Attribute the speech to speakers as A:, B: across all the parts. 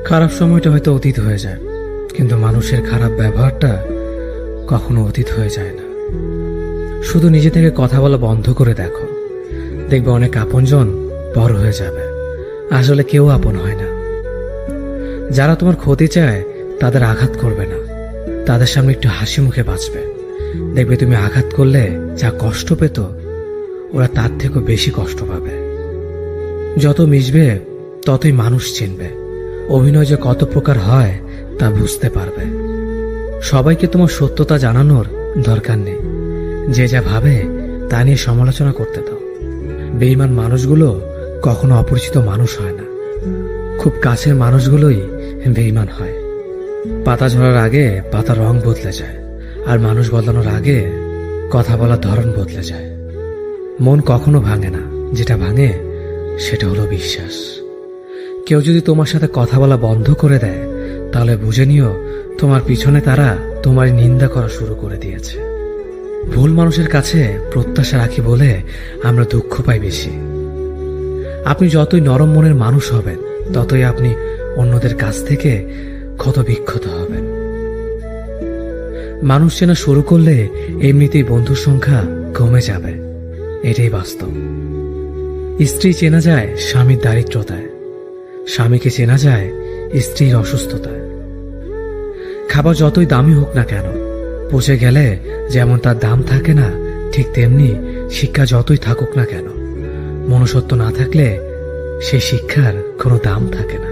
A: খারাপ সময়টা হয়তো অতীত হয়ে যায়, কিন্তু মানুষের খারাপ ব্যবহারটা কখনো অতীত হয়ে যায় না। শুধু নিজে থেকে কথা বলা বন্ধ করে দেখো, দেখবে অনেক আপনজন বড় হয়ে যাবে। আসলে কেউ আপন হয় না। যারা তোমার ক্ষতি চায় তাদের আঘাত করবে না, তাদের সামনে একটু হাসি মুখে বাঁচবে। দেখবে তুমি আঘাত করলে যা কষ্ট পেত, ওরা তার থেকেও বেশি কষ্ট পাবে। যত মিশবে ততই মানুষ চিনবে। অভিনয় যে কত প্রকার হয় তা বুঝতে পারবে। সবাইকে তোমার সত্যতা জানানোর দরকার নেই। যে যা ভাবে তা নিয়ে সমালোচনা করতে দাও। বেঈমান মানুষগুলো কখনো অপরিচিত মানুষ হয় না, খুব কাছের মানুষগুলোই বেঈমান হয়। পাতা ঝরার আগে পাতার রং বদলে যায়, আর মানুষ বদলানোর আগে কথা বলার ধরন বদলে যায়। মন কখনো ভাঙে না, যেটা ভাঙে সেটা হলো বিশ্বাস। কেউ যদি তোমার সাথে কথা বলা বন্ধ করে দেয়, তাহলে বুঝে নিও তোমার পিছনে তারা তোমার নিন্দা করা শুরু করে দিয়েছে। ভুল মানুষের কাছে প্রত্যাশা রাখি বলে আমরা দুঃখ পাই বেশি। আপনি যতই নরম মনের মানুষ হবেন, ততই আপনি অন্যদের কাছ থেকে ক্ষত বিক্ষত হবেন। মানুষ চেনা শুরু করলে এমনিতেই বন্ধুর সংখ্যা কমে যাবে, এটাই বাস্তব। স্ত্রী চেনা যায় স্বামীর দারিদ্রতায়, স্বামীকে চেনা যায় স্ত্রীর অসুস্থতায়। খাবার যতই দামি হোক না কেন, পচে গেলে যেমন তার দাম থাকে না, ঠিক তেমনি শিক্ষা যতই থাকুক না কেন, মনুষ্যত্ব না থাকলে সেই শিক্ষার কোনো দাম থাকে না।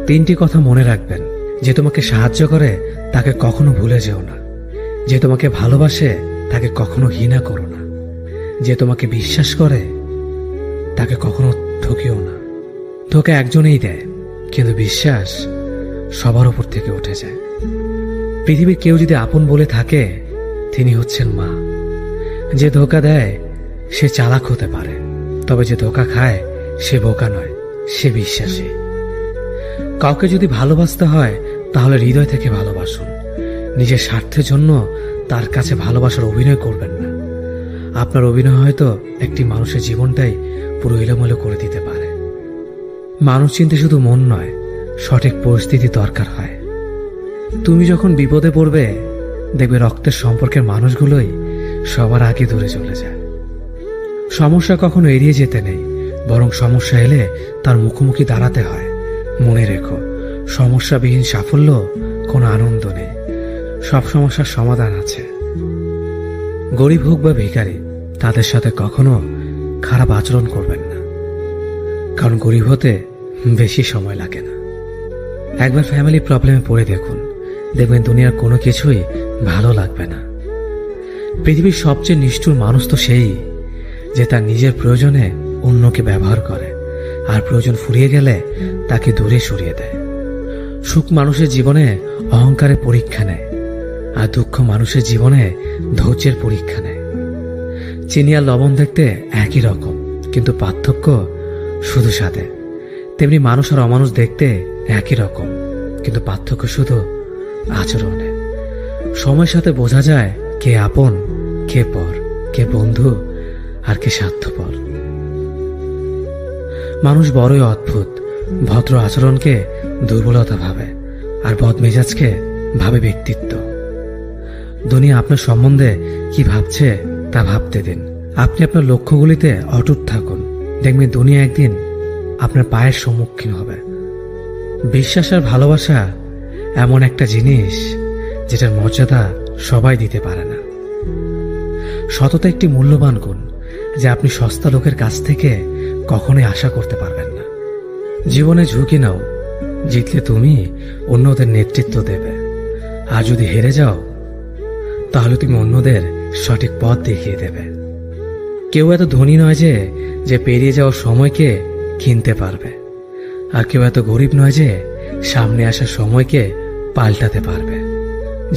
A: 3টি কথা মনে রাখবেন। যে তোমাকে সাহায্য করে তাকে কখনো ভুলে যেও না। যে তোমাকে ভালোবাসে তাকে কখনো ঘৃণা করো না। যে তোমাকে বিশ্বাস করে তাকে কখনো ঠকিও না। ধোঁকা একজনেই দেয়, কিন্তু বিশ্বাস সবার উপর থেকে উঠে যায়। পৃথিবীর কেউ যদি আপন বলে থাকে, তিনি হচ্ছেন মা। যে ধোঁকা দেয় সে চালাক হতে পারে, তবে যে ধোঁকা খায় সে বোকা নয়, সে বিশ্বাসী। কাউকে যদি ভালোবাসতে হয় তাহলে হৃদয় থেকে ভালোবাসুন। নিজের স্বার্থের জন্য তার কাছে ভালোবাসার অভিনয় করবেন না। আপনার অভিনয় হয়তো একটি মানুষের জীবনটাই পুরো এলোমেলো করে দিতে পারে। মানুষ চিনতে শুধু মন নয়, সঠিক পরিস্থিতি দরকার হয়। তুমি যখন বিপদে পড়বে, দেখবে রক্তের সম্পর্কের মানুষগুলোই সবার আগে দূরে চলে যায়। সমস্যা কখনো এড়িয়ে যেতে নেই, বরং সমস্যা এলে তার মুখোমুখি দাঁড়াতে হয়। মনে রেখো, সমস্যাবিহীন সাফল্য কোনো আনন্দ নেই। সব সমস্যার সমাধান আছে। গরিব হোক বা ভিখারি, তাদের সাথে কখনো খারাপ আচরণ করবেন না, কারণ গরিব হতে বেশি সময় লাগে না। একবার ফ্যামিলি প্রবলেমে পড়ে দেখুন, দেখবেন দুনিয়ার কোনো কিছুই ভালো লাগবে না। পৃথিবীর সবচেয়ে নিষ্ঠুর মানুষ তো সেই, যে তার নিজের প্রয়োজনে অন্যকে ব্যবহার করে, আর প্রয়োজন ফুরিয়ে গেলে তাকে দূরে সরিয়ে দেয়। সুখ মানুষের জীবনে অহংকারের পরীক্ষা নেয়, আর দুঃখ মানুষের জীবনে ধৈর্যের পরীক্ষা নেয়। চিনি আর লবণ দেখতে একই রকম, কিন্তু পার্থক্য শুধু স্বাদে। তেমনি মানুষ আর অমানুষ দেখতে একই রকম, কিন্তু পার্থক্য শুধু আচরণে। সময়ের সাথে বোঝা যায় কে আপন, কে পর, কে বন্ধু আর কে স্বার্থপর। মানুষ বড়ই অদ্ভুত। ভদ্র আচরণকে দুর্বলতা ভাবে, আর বদমেজাজকে ভাবে ব্যক্তিত্ব। দুনিয়া আপনার সম্বন্ধে কি ভাবছে তা ভাবতে দিন। আপনি আপনার লক্ষ্যগুলিতে অটুট থাকুন, দেখবেন দুনিয়া একদিন আপনার পায়ের সম্মুখীন হবে। বিশ্বাস আর ভালোবাসা এমন একটা জিনিস যেটার মর্যাদা সবাই দিতে পারে না। সততা একটি মূল্যবান গুণ, যা আপনি সস্তা লোকের কাছ থেকে কখনোই আশা করতে পারবেন না। জীবনে ঝুঁকি নাও, জিতলে তুমি অন্যদের নেতৃত্ব দেবে, আর যদি হেরে যাও তাহলে তুমি অন্যদের সঠিক পথ দেখিয়ে দেবে। কেউ এত ধনী নয় যে পেরিয়ে যাওয়ার সময়কে কিনতে পারবে, আর কেউ এত গরিব নয় যে সামনে আসার সময়কে পাল্টাতে পারবে।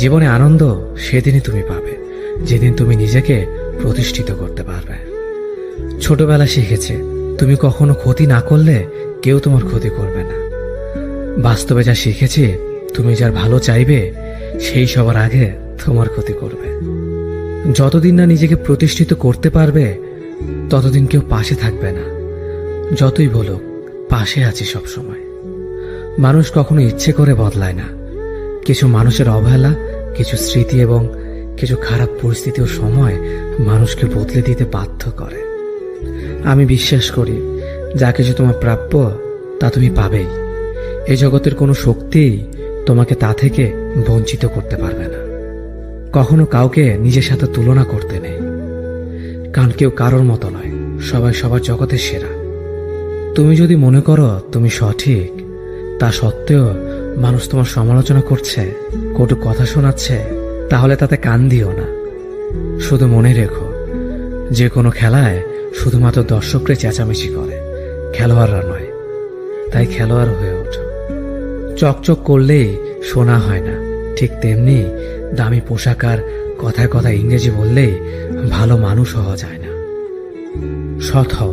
A: জীবনে আনন্দ সেদিনই তুমি পাবে, যেদিন তুমি নিজেকে প্রতিষ্ঠিত করতে পারবে। ছোটবেলা শিখেছে, তুমি কখনো ক্ষতি না করলে কেউ তোমার ক্ষতি করবে না। বাস্তবে যা শিখেছি, তুমি যার ভালো চাইবে সেই সবার আগে তোমার ক্ষতি করবে। যতদিন না নিজেকে প্রতিষ্ঠিত করতে পারবে, ততদিন কেউ পাশে থাকবে না। যতই বলুক পাশে আছি সব সময়। মানুষ কখনো ইচ্ছে করে বদলায় না। কিছু মানুষের অবহেলা, কিছু স্মৃতি এবং কিছু খারাপ পরিস্থিতি ও সময় মানুষকে বদলে দিতে বাধ্য করে। আমি বিশ্বাস করি যা কিছু তোমার প্রাপ্য তা তুমি পাবেই। এই জগতের কোনো শক্তি তোমাকে তা থেকে বঞ্চিত করতে পারবে না। কখনো কাউকে নিজের সাথে তুলনা করতে নেই, কারণ কেউ কারোর মতো নয়, সবাই সবার জগতের সেরা। তুমি যদি মনে করো তুমি সঠিক, তা সত্ত্বেও মানুষ তোমার সমালোচনা করছে, কটু কথা শোনাচ্ছে, তাহলে তাতে কান দিও না। শুধু মনে রেখো, যে কোনো খেলায় শুধুমাত্র দর্শকরা চেঁচামেচি করে, খেলোয়াড়রা নয়। তাই খেলোয়াড় হয়ে ওঠো। চকচক করলেই শোনা হয় না, ঠিক তেমনি দামি পোশাক আর কথায় কথায় ইংরেজি বললেই ভালো মানুষ হওয়া যায় না। সৎ হও,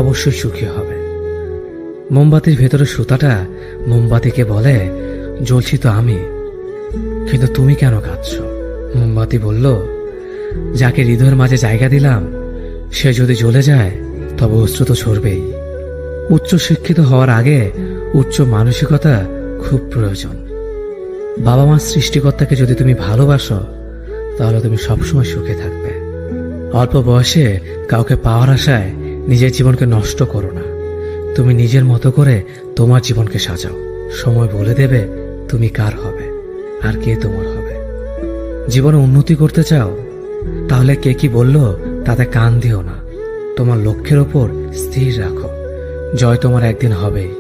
A: অবশ্যই সুখী হবে। মোমবাতির ভেতরের সুতাটা মোমবাতিকে বলে, জ্বলছি তো আমি, কিন্তু তুমি কেন কাঁদছ? মোমবাতি বলল, যাকে হৃদয়ের মাঝে জায়গা দিলাম সে যদি জ্বলে যায় তবে অশ্রু তো ঝরবেই। উচ্চ শিক্ষিত হওয়ার আগে উচ্চ মানসিকতা খুব প্রয়োজন। বাবা মার সৃষ্টিকর্তাকে যদি তুমি ভালোবাসো তাহলে তুমি সবসময় সুখে থাকবে। অল্প বয়সে কাউকে পাওয়ার আশায় নিজের জীবনকে নষ্ট করো না। তুমি নিজের মতো করে তোমার জীবনকে সাজাও। সময় বলে দেবে তুমি কার হবে আর কে তোমার হবে। জীবনে উন্নতি করতে চাও? তাহলে কে কি বলল তাতে কান দিও না। তোমার লক্ষ্যের ওপর স্থির রাখো, জয় তোমার একদিন হবেই।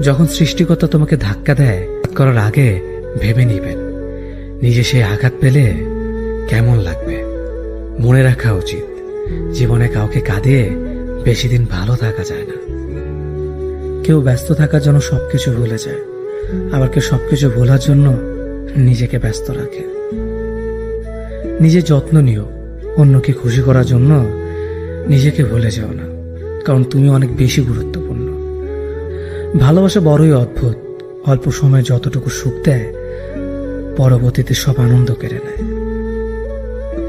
A: যখন সৃষ্টিকর্তা তোমাকে ধাক্কা দেয়, করার আগে ভেবে নিবেন নিজে সেই আঘাত পেলে কেমন লাগবে। মনে রাখা উচিত, জীবনে কাউকে কাঁদিয়ে বেশি দিন ভালো থাকা যায় না। কেউ ব্যস্ত থাকার জন্য সবকিছু ভুলে যায়, আবার কেউ সবকিছু ভোলার জন্য নিজেকে ব্যস্ত রাখে। নিজের যত্ন নিও, অন্যকে খুশি করার জন্য নিজেকে ভুলে যাও না, কারণ তুমি অনেক বেশি গুরুত্বপূর্ণ। ভালোবাসা বড়ই অদ্ভুত। অল্প সময়ে যতটুকু সুখ দেয়, পরবর্তীতে সব আনন্দ কেড়ে নেয়।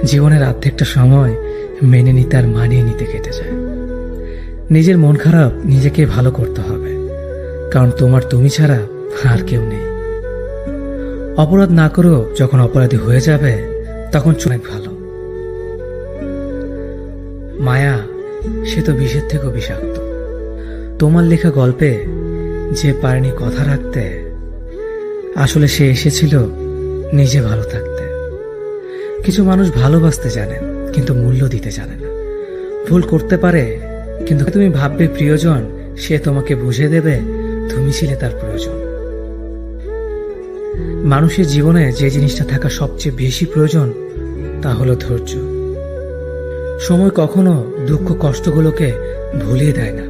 A: জীবনের অর্ধেকটা সময় মেনে নিতে আর মানিয়ে নিতে কেটে যায়। নিজের মন খারাপ নিজেকে ভালো করতে হবে, কারণ তোমার তুমি ছাড়া আর কেউ নেই। অপরাধ না করো, যখন অপরাধী হয়ে যাবে তখন অনেক ভালো। মায়া সে তো বিষের থেকেও বিষাক্ত। তোমার লেখা গল্পে যে পারেনি কথা রাখতে, আসলে সে এসেছিল নিজে ভালো থাকতে। কিছু মানুষ ভালোবাসতে জানে কিন্তু মূল্য দিতে জানে না। ভুল করতে পারে, কিন্তু তুমি ভাববে প্রিয়জন, সে তোমাকে বুঝে দেবে তুমি ছিলে তার প্রয়োজন। মানুষের জীবনে যে জিনিসটা থাকা সবচেয়ে বেশি প্রয়োজন তা হলো ধৈর্য। সময় কখনো দুঃখ কষ্টগুলোকে ভুলিয়ে দেয় না,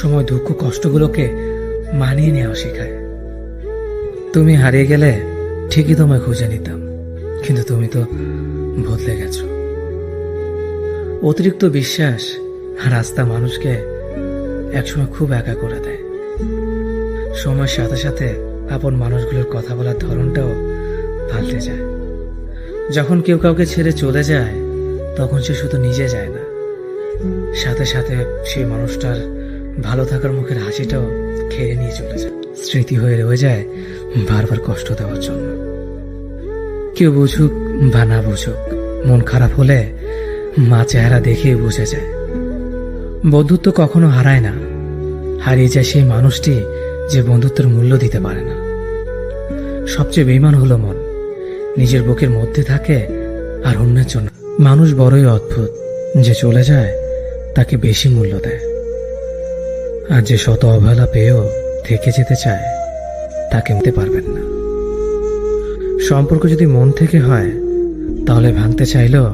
A: সময় দুঃখ কষ্টগুলোকে মানিয়ে নেওয়া শেখায়। তুমি হারিয়ে গেলে ঠিকই তোমায় খুঁজে নিতাম, কিন্তু তুমি তো বদলে গেছো। অতিরিক্ত বিশ্বাস রাস্তা মানুষকে একসময় খুব একা করে দেয়। সময়ের সাথে সাথে আপন মানুষগুলোর কথা বলার ধরনটাও পাল্টে যায়। যখন কেউ কাউকে ছেড়ে চলে যায়, তখন সে শুধু নিজে যায় না, সাথে সাথে সেই মানুষটার ভালো থাকার মুখের হাসিটাও খেয়ে নিয়ে চলে যায়। স্মৃতি হয়ে রয়ে যায় বারবার কষ্ট দেওয়ার জন্য। কেউ বুঝুক বা না বুঝুক, মন খারাপ হলে মা চেহারা দেখেই বুঝে যায়। বন্ধুত্ব কখনো হারায় না, হারিয়ে যায় সেই মানুষটি যে বন্ধুত্বের মূল্য দিতে পারে না। সবচেয়ে বেঈমান হলো মন, নিজের বুকের মধ্যে থাকে আর অন্যের জন্য। মানুষ বড়ই অদ্ভুত, যে চলে যায় তাকে বেশি মূল্য দেয়, আর যে শত অবহেলা পেয়েও থেকে যেতে চায় তাকে নিতে পারবেন না। সম্পর্ক যদি মন থেকে হয় তাহলে ভাঙতে চাইলেও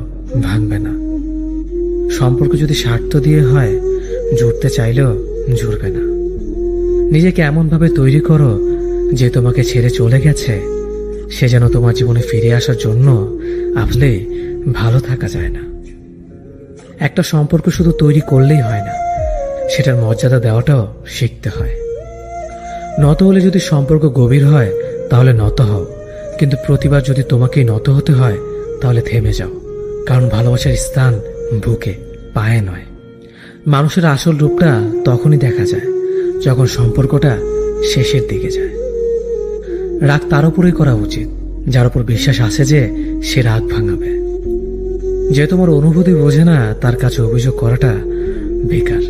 A: ভাঙবে না। সম্পর্ক যদি স্বার্থ দিয়ে হয়, জুড়তে চাইলেও জুড়বে না। নিজেকে এমনভাবে তৈরি করো যে তোমাকে ছেড়ে চলে গেছে সে যেন তোমার জীবনে ফিরে আসার জন্য আসলে ভালো থাকা যায় না। একটা সম্পর্ক শুধু তৈরি করলেই হয় না, সেটার মর্যাদা দেওয়াটাও শিখতে হয়। নত হলে যদি সম্পর্ক গভীর হয় তাহলে নত হও, কিন্তু প্রতিবার যদি তোমাকেই নত হতে হয় তাহলে থেমে যাও, কারণ ভালোবাসার স্থান বুকে, পায়ে নয়। মানুষের আসল রূপটা তখনই দেখা যায় যখন সম্পর্কটা শেষের দিকে যায়। রাগ তার উপরেই করা উচিত যার উপর বিশ্বাস আছে যে সে রাগ ভাঙাবে। যে তোমার অনুভূতি বোঝে না তার কাছে অভিযোগ করাটা বেকার।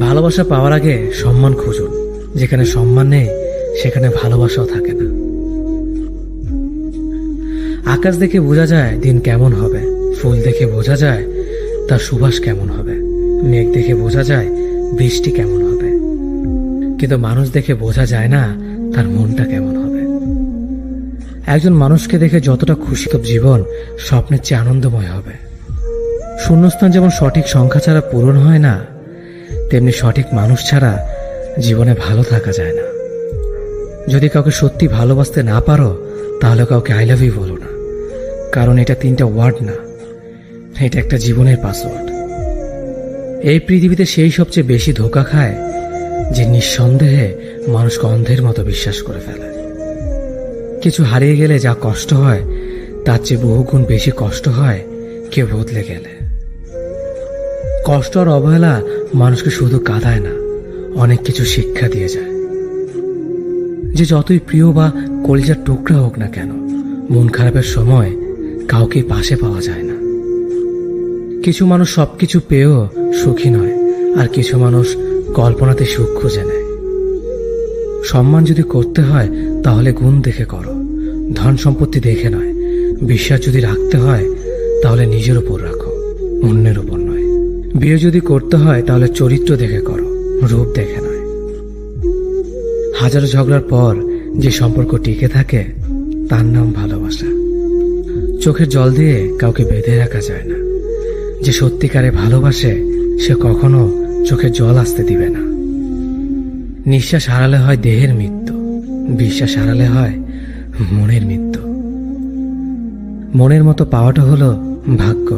A: ভালোবাসা পাওয়ার আগে সম্মান খুঁজুন। যেখানে সম্মান নেই সেখানে ভালোবাসাও থাকে না। আকাশ দেখে বোঝা যায় দিন কেমন হবে, ফুল দেখে বোঝা যায় তার সুবাস কেমন হবে, মেঘ দেখে বোঝা যায় বৃষ্টি কেমন হবে, কিন্তু মানুষ দেখে বোঝা যায় না তার মনটা কেমন হবে। একজন মানুষকে দেখে যতটা খুশি তো জীবন স্বপ্নের চেয়ে আনন্দময় হবে। শূন্যস্থান যেমন সঠিক সংখ্যা ছাড়া পূরণ হয় না, তেমনি সঠিক মানুষ ছাড়া জীবনে ভালো থাকা যায় না। যদি কাউকে সত্যি ভালোবাসতে না পারো তাহলে কাউকে আই লাভ ইউ বলো না, কারণ এটা 3টা ওয়ার্ড না, এটা একটা জীবনের পাসওয়ার্ড। এই পৃথিবীতে সেই সবচেয়ে বেশি ধোঁকা খায় যে নিঃসন্দেহে মানুষকে অন্ধের মতো বিশ্বাস করে ফেলে। কিছু হারিয়ে গেলে যা কষ্ট হয় তার চেয়ে বহুগুণ বেশি কষ্ট হয় কেউ বদলে গেলে। কষ্ট আর অবহেলা মানুষকে শুধু কাঁদায় না, অনেক কিছু শিক্ষা দিয়ে যায়। যে যতই প্রিয় বা কলিজার টুকরা হোক না কেন, মন খারাপের সময় কাউকে পাশে পাওয়া যায় না। কিছু মানুষ সবকিছু পেয়েও সুখী নয়, আর কিছু মানুষ কল্পনাতে সুখ খুঁজে নেয়। সম্মান যদি করতে হয় তাহলে গুণ দেখে করো, ধন সম্পত্তি দেখে নয়। বিশ্বাস যদি রাখতে হয় তাহলে নিজের উপর রাখো, অন্যের উপর নয়। বিয়ে যদি করতে হয় তাহলে চরিত্র দেখে করো, রূপ দেখে নয়। হাজারো ঝগড়ার পর যে সম্পর্ক টিকে থাকে তার নাম ভালোবাসা। চোখের জল দিয়ে কাউকে বেঁধে রাখা যায় না। যে সত্যিকারে ভালোবাসে সে কখনো চোখের জল আসতে দিবে না। নিঃশ্বাস হারালে হয় দেহের মৃত্যু, বিশ্বাস হারালে হয় মনের মৃত্যু। মনের মতো পাওয়াটা হলো ভাগ্য,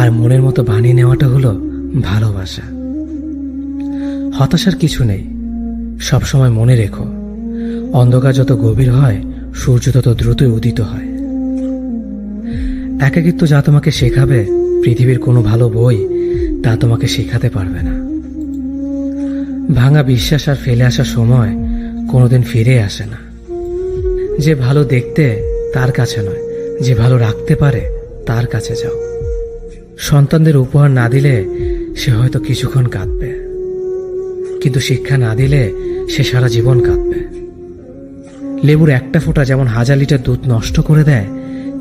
A: আর মনের মতো বানিয়ে নেওয়াটা হলো ভালোবাসা। হতাশার কিছু নেই, সবসময় মনে রেখো, অন্ধকার যত গভীর হয় সূর্য তত দ্রুতই উদিত হয়। একাকিত্ব যা তোমাকে শেখাবে পৃথিবীর কোনো ভালো বই তা তোমাকে শেখাতে পারবে না। ভাঙা বিশ্বাস আর ফেলে আসা সময় কোনোদিন ফিরে আসে না। যে ভালো দেখতে তার কাছে নয়, যে ভালো রাখতে পারে তার কাছে যাও। সন্তানদের উপহার না দিলে সে হয়তো কিছুক্ষণ কাঁদবে, কিন্তু শিক্ষা না দিলে সে সারা জীবন কাঁদবে। লেবুর একটা ফোঁটা যেমন 1000 লিটার দুধ নষ্ট করে দেয়,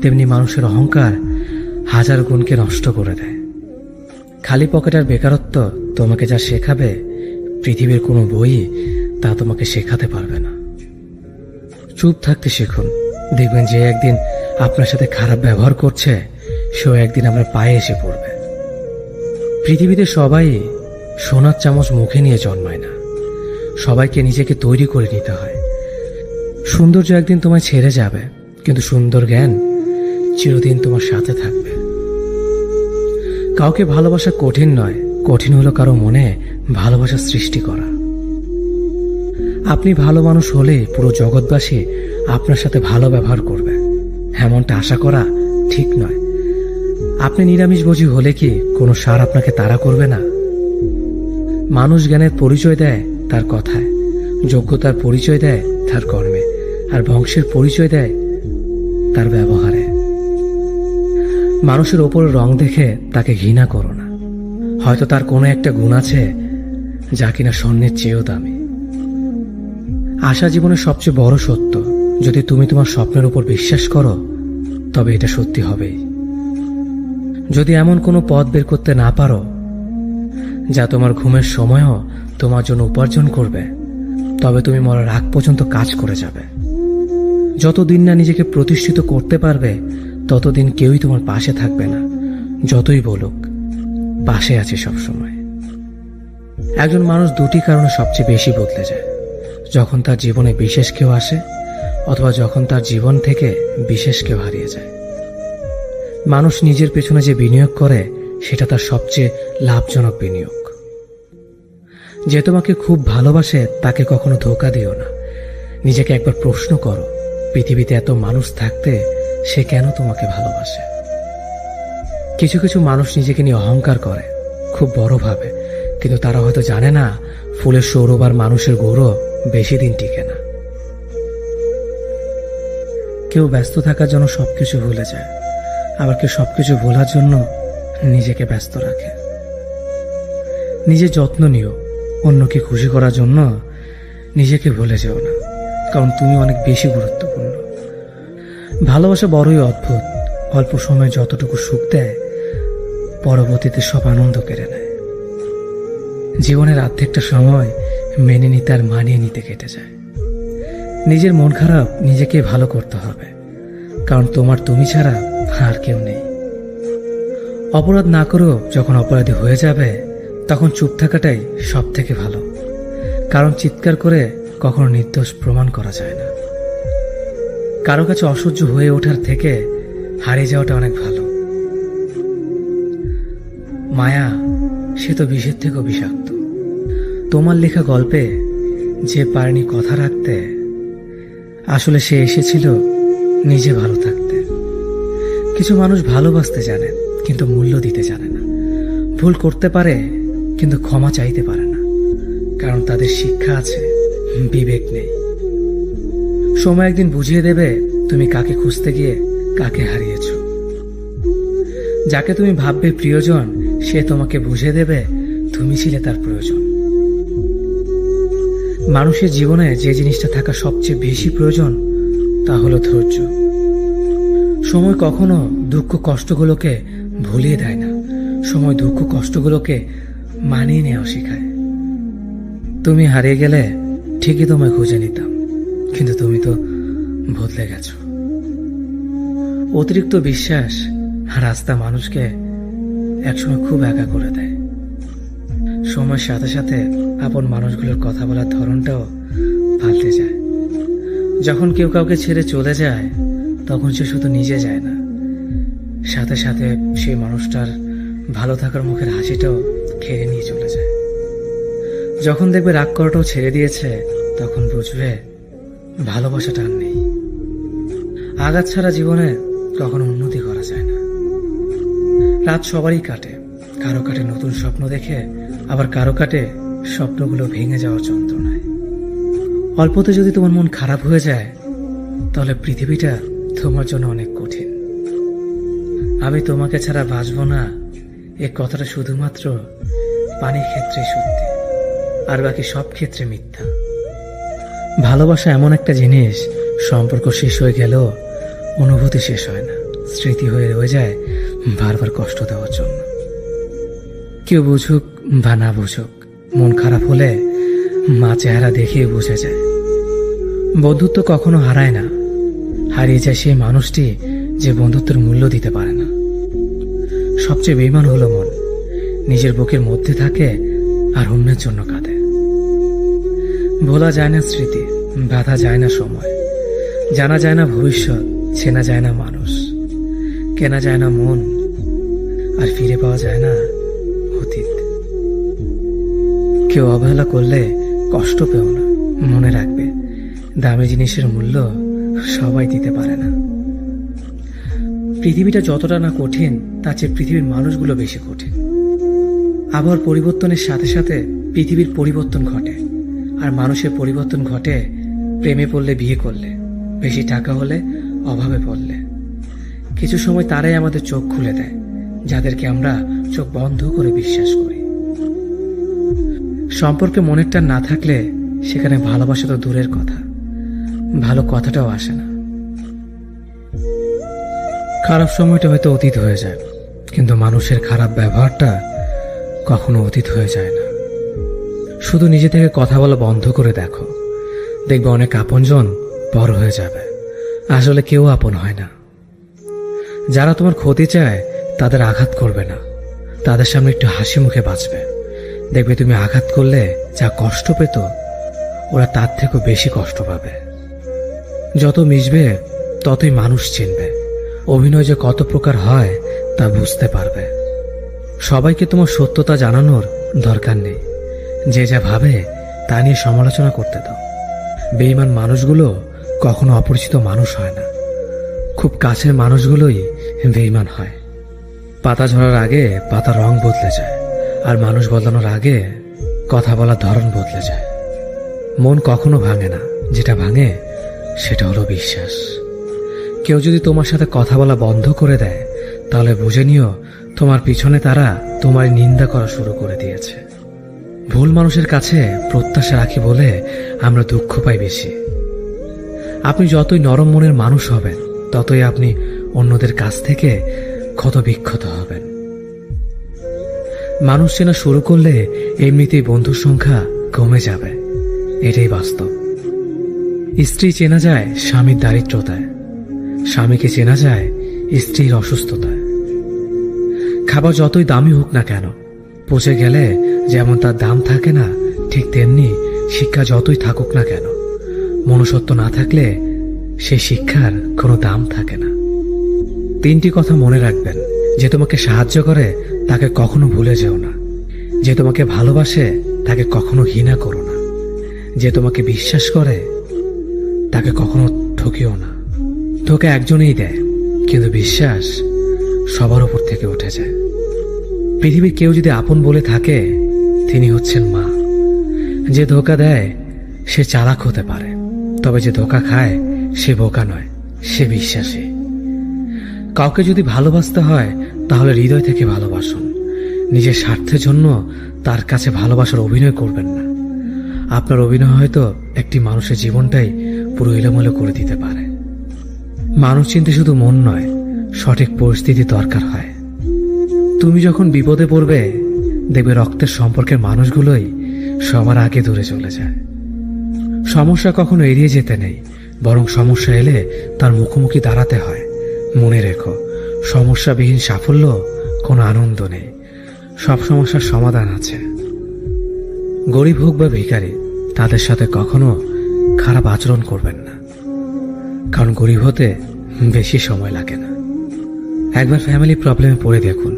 A: তেমনি মানুষের অহংকার 1000 গুণকে নষ্ট করে দেয়। খালি পকেট আর বেকারত্ব তোমাকে যা শেখাবে পৃথিবীর কোনো বই তা তোমাকে শেখাতে পারবে না। চুপ থাকতে শিখুন, দেখবেন যে একদিন আপনার সাথে খারাপ ব্যবহার করছে সেও একদিন আপনার পায়ে এসে পড়বে। পৃথিবীতে সবাই সোনার চামচ মুখে নিয়ে জন্মায় না, সবাইকে নিজেকে তৈরি করে নিতে হয়। সৌন্দর্য একদিন তোমায় ছেড়ে যাবে, কিন্তু সুন্দর জ্ঞান চিরদিন তোমার সাথে থাকবে। কাউকে ভালোবাসা কঠিন নয়, কঠিন হলো কারো মনে ভালোবাসা সৃষ্টি করা। আপনি ভালো মানুষ হলে পুরো জগৎবাসী আপনার সাথে ভালো ব্যবহার করবে, এমনটা আশা করা ঠিক নয়। আপনি নিরামিষভোজী হলে কি কোনো সার আপনাকে তাড়া করবে না? মানুষ জ্ঞানের পরিচয় দেয় তার কথায়, যোগ্যতার পরিচয় দেয় তার কর্মে, আর বংশের পরিচয় দেয় তার ব্যবহারে। মানুষের ওপর রং দেখে তাকে ঘৃণা করো না, হয়তো তার কোনো একটা গুণ আছে যা কিনা স্বর্ণের চেয়েও দামি। আশা জীবনের সবচেয়ে বড় সত্য। যদি তুমি তোমার স্বপ্নের উপর বিশ্বাস করো তবে এটা সত্যি হবেই। যদি এমন কোনো পথ বের করতে না পারো যা তোমার ঘুমের সময়ও তোমার জন্য উপার্জন করবে, তবে তুমি মরার আগ পর্যন্ত কাজ করে যাবে। যতদিন না নিজেকে প্রতিষ্ঠিত করতে পারবে ততদিন কেউই তোমার পাশে থাকবে না, যতই বলুক পাশে আছে সবসময়। একজন মানুষ দুটি কারণে সবচেয়ে বেশি বদলে যায়: যখন তার জীবনে বিশেষ কেউ আসে, অথবা যখন তার জীবন থেকে বিশেষ কেউ হারিয়ে যায়। মানুষ নিজের পেছনে যে বিনিয়োগ করে সেটা তার সবচেয়ে লাভজনক বিনিয়োগ। যে তোমাকে খুব ভালোবাসে তাকে কখনো ধোঁকা দিও না। নিজেকে একবার প্রশ্ন করো, পৃথিবীতে এত মানুষ থাকতে সে কেন তোমাকে ভালোবাসে? কিছু কিছু মানুষ নিজেকে নিয়ে অহংকার করে, খুব বড় ভাবে, কিন্তু তারা হয়তো জানে না ফুলের সৌরভ আর মানুষের গৌরব বেশি দিন টিকে না। কেউ ব্যস্ত থাকার জন্য সবকিছু ভুলে যায়, আবার কেউ সবকিছু ভোলার জন্য নিজেকে ব্যস্ত রাখে। নিজের যত্ন নিও, অন্যকে খুশি করার জন্য নিজেকে ভুলে যেও না, কারণ তুমি অনেক বেশি গুরুত্বপূর্ণ। ভালোবাসা বড়ই অদ্ভুত, অল্প সময়ে যতটুকু সুখ দেয় পরবর্তীতে সব আনন্দ কেড়ে নেয়। জীবনের অর্ধেকটা সময় মেনে নিতে আর মানিয়ে নিতে কেটে যায়। নিজের মন খারাপ নিজেকে ভালো করতে হবে, কারণ তোমার তুমি ছাড়া আর কেউ নেই। অপরাধ না করেও যখন অপরাধী হয়ে যাবে তখন চুপ থাকাটাই সব থেকে ভালো, কারণ চিৎকার করে কখনো নির্দোষ প্রমাণ করা যায় না। কারো কাছে অসহ্য হয়ে ওঠার থেকে হারিয়ে যাওয়াটা অনেক ভালো। মায়া সে তো বিষের থেকেও বিষাক্ত। তোমার লেখা গল্পে যে পারেনি কথা রাখতে, আসলে সে এসেছিল নিজে ভালো থাকতে। কিছু মানুষ ভালোবাসতে জানে কিন্তু মূল্য দিতে জানে না। ভুল করতে পারে কিন্তু ক্ষমা চাইতে পারে না, কারণ তাদের শিক্ষা আছে, বিবেক নেই। সময় একদিন বুঝিয়ে দেবে তুমি কাকে খুঁজতে গিয়ে কাকে হারিয়েছ। যাকে তুমি ভাববে প্রিয়জন, সে তোমাকে বুঝিয়ে দেবে তুমি ছিলে তার প্রয়োজন। মানুষের জীবনে যে জিনিসটা থাকা সবচেয়ে বেশি প্রয়োজন তা হলো ধৈর্য। সময় কখনো দুঃখ কষ্টগুলোকে ভুলিয়ে দেয় না, সময় দুঃখ কষ্টগুলোকে মানিয়ে নেওয়া শেখায়। তুমি হারিয়ে গেলে ঠিকই তোমায় খুঁজে নিতাম, কিন্তু তুমি তো বদলে গেছো। অতিরিক্ত বিশ্বাস আর আস্থা মানুষকে একসময় খুব একা করে দেয়। সময়ের সাথে সাথে আপন মানুষগুলোর কথা বলার ধরনটাও পাল্টে যায়। যখন কেউ কাউকে ছেড়ে চলে যায় তখন সে শুধু নিজে যায় না, সাথে সাথে সেই মানুষটার ভালো থাকার মুখের হাসিটাও খেয়ে নিয়ে চলে যায়। যখন দেখবে রাগ করাটাও ছেড়ে দিয়েছে তখন বুঝবে ভালোবাসাটা আর নেই। আঘাত ছাড়া জীবনে কখনো উন্নতি করা যায় না। রাত সবারই কাটে, কারো কাটে নতুন স্বপ্ন দেখে, আবার কারো কাটে স্বপ্নগুলো ভেঙে যাওয়ার যন্ত্রণায়। অল্পতে যদি তোমার মন খারাপ হয়ে যায় তাহলে পৃথিবীটা তোমার জন্য অনেক কঠিন। আমি তোমাকে ছাড়া বাঁচবো না, এ কথাটা শুধুমাত্র পানির ক্ষেত্রে সত্যি, আর বাকি সব ক্ষেত্রে মিথ্যা। ভালোবাসা এমন একটা জিনিস, সম্পর্ক শেষ হয়ে গেলেও অনুভূতি শেষ হয় না, স্মৃতি হয়ে রয়ে যায় বারবার কষ্ট দেওয়ার জন্য। কেউ বুঝুক বা না বুঝুক, মন খারাপ হলে মা চেহারা দেখেই বুঝে যায়। বন্ধুত্ব কখনো হারায় না, হারিয়ে যায় সেই মানুষটি যে বন্ধুত্বের মূল্য দিতে পারে না। সবচেয়ে বেঈমান হলো মন, নিজের বুকের মধ্যে থাকে আর অন্যের জন্য কাঁদে। ভোলা যায় না স্মৃতি, বাধা যায় না সময়, জানা যায় না ভবিষ্যৎ, চেনা যায় না মানুষ, কেনা যায় না মন, আর ফিরে পাওয়া যায় না অতীত। কেউ অবহেলা করলে কষ্ট পেও না, মনে রাখবে দামি জিনিসের মূল্য সবাই দিতে পারে না। পৃথিবীটা যতটা না কঠিন তার চেয়ে পৃথিবীর মানুষগুলো বেশি কঠিন। আবহাওয়ার পরিবর্তনের সাথে সাথে পৃথিবীর পরিবর্তন ঘটে, আর মানুষের পরিবর্তন ঘটে প্রেমে পড়লে, বিয়ে করলে, বেশি টাকা হলে, অভাবে পড়লে। কিছু সময় তারাই আমাদের চোখ খুলে দেয়, যাদেরকে আমরা চোখ বন্ধ করে বিশ্বাস করি। সম্পর্কে মনের টান না থাকলে সেখানে ভালোবাসা তো দূরের কথা, ভালো কথাটাও আসে না। খারাপ সময়টা হয়তো অতীত হয়ে যায়, কিন্তু মানুষের খারাপ ব্যবহারটা কখনো অতীত হয়ে যায় না। শুধু নিজে থেকে কথা বলা বন্ধ করে দেখো, দেখবে অনেক আপনজন বড় হয়ে যাবে। আসলে কেউ আপন হয় না। যারা তোমার ক্ষতি চায় তাদের আঘাত করবে না, তাদের সামনে একটু হাসি মুখে বাঁচবে। দেখবে তুমি আঘাত করলে যা কষ্ট পেত ওরা তার থেকেও বেশি কষ্ট পাবে। যত মিশবে ততই মানুষ চিনবে, অভিনয় যে কত প্রকার হয় তা বুঝতে পারবে। সবাইকে তোমার সত্যতা জানানোর দরকার নেই, যে যা ভাবে তা নিয়ে সমালোচনা করতে দাও। বেঈমান মানুষগুলো কখনো অপরিচিত মানুষ হয় না, খুব কাছের মানুষগুলোই বেঈমান হয়। পাতা ঝরার আগে পাতা রং বদলে যায়, আর মানুষ বদলানোর আগে কথা বলার ধরন বদলে যায়। মন কখনো ভাঙে না, যেটা ভাঙে সেটা হলো বিশ্বাস। কেউ যদি তোমার সাথে কথা বলা বন্ধ করে দেয়, তাহলে বুঝে নিও তোমার পিছনে তারা তোমার নিন্দা করা শুরু করে দিয়েছে। ভুল মানুষের কাছে প্রত্যাশা রাখি বলে আমরা দুঃখ পাই বেশি। আপনি যতই নরম মনের মানুষ হবেন, ততই আপনি অন্যদের কাছ থেকে ক্ষত বিক্ষত হবেন। মানুষ চেনা শুরু করলে এমনিতেই বন্ধুর সংখ্যা কমে যাবে, এটাই বাস্তব। স্ত্রী চেনা যায় স্বামীর দারিদ্রতায়, স্বামীকে চেনা যায় স্ত্রীর অসুস্থতায়। খাবার যতই দামি হোক না কেন, পচে গেলে যেমন তার দাম থাকে না, ঠিক তেমনি শিক্ষা যতই থাকুক না কেন, মনুষ্যত্ব না থাকলে সেই শিক্ষার কোনো দাম থাকে না। 3টি কথা মনে রাখবেন। যে তোমাকে সাহায্য করে তাকে কখনো ভুলে যেও না। যে তোমাকে ভালোবাসে তাকে কখনো ঘৃণা করো না। যে তোমাকে বিশ্বাস করে তাকে কখনো ঠকিও না। ধোঁকা একজনেই দেয়, কিন্তু বিশ্বাস সবার উপর থেকে উঠে যায়। পৃথিবীর কেউ যদি আপন বলে থাকে, তিনি হচ্ছেন মা। যে ধোঁকা দেয় সে চালাক হতে পারে, তবে যে ধোঁকা খায় সে বোকা নয়, সে বিশ্বাসী। কাউকে যদি ভালোবাসতে হয় তাহলে হৃদয় থেকে ভালোবাসুন। নিজের স্বার্থের জন্য তার কাছে ভালোবাসার অভিনয় করবেন না। আপনার অভিনয় হয়তো একটি মানুষের জীবনটাই পুরো এলোমেলো করে দিতে পারে। মানুষ চিনতে শুধু মন নয়, সঠিক পরিস্থিতি দরকার হয়। তুমি যখন বিপদে পড়বে, দেখবে রক্তের সম্পর্কের মানুষগুলোই সবার আগে দূরে চলে যায়। সমস্যা কখনো এড়িয়ে যেতে নেই, বরং সমস্যা এলে তার মুখোমুখি দাঁড়াতে হয়। মনে রেখো, সমস্যাবিহীন সাফল্য কোনো আনন্দ নেই। সব সমস্যার সমাধান আছে। গরিব হোক বা ভিখারি, তাদের সাথে কখনো খারাপ আচরণ করবেন না, কারণ গরিব হতে বেশি সময় লাগে না। একবার ফ্যামিলি প্রবলেমে পড়ে দেখুন,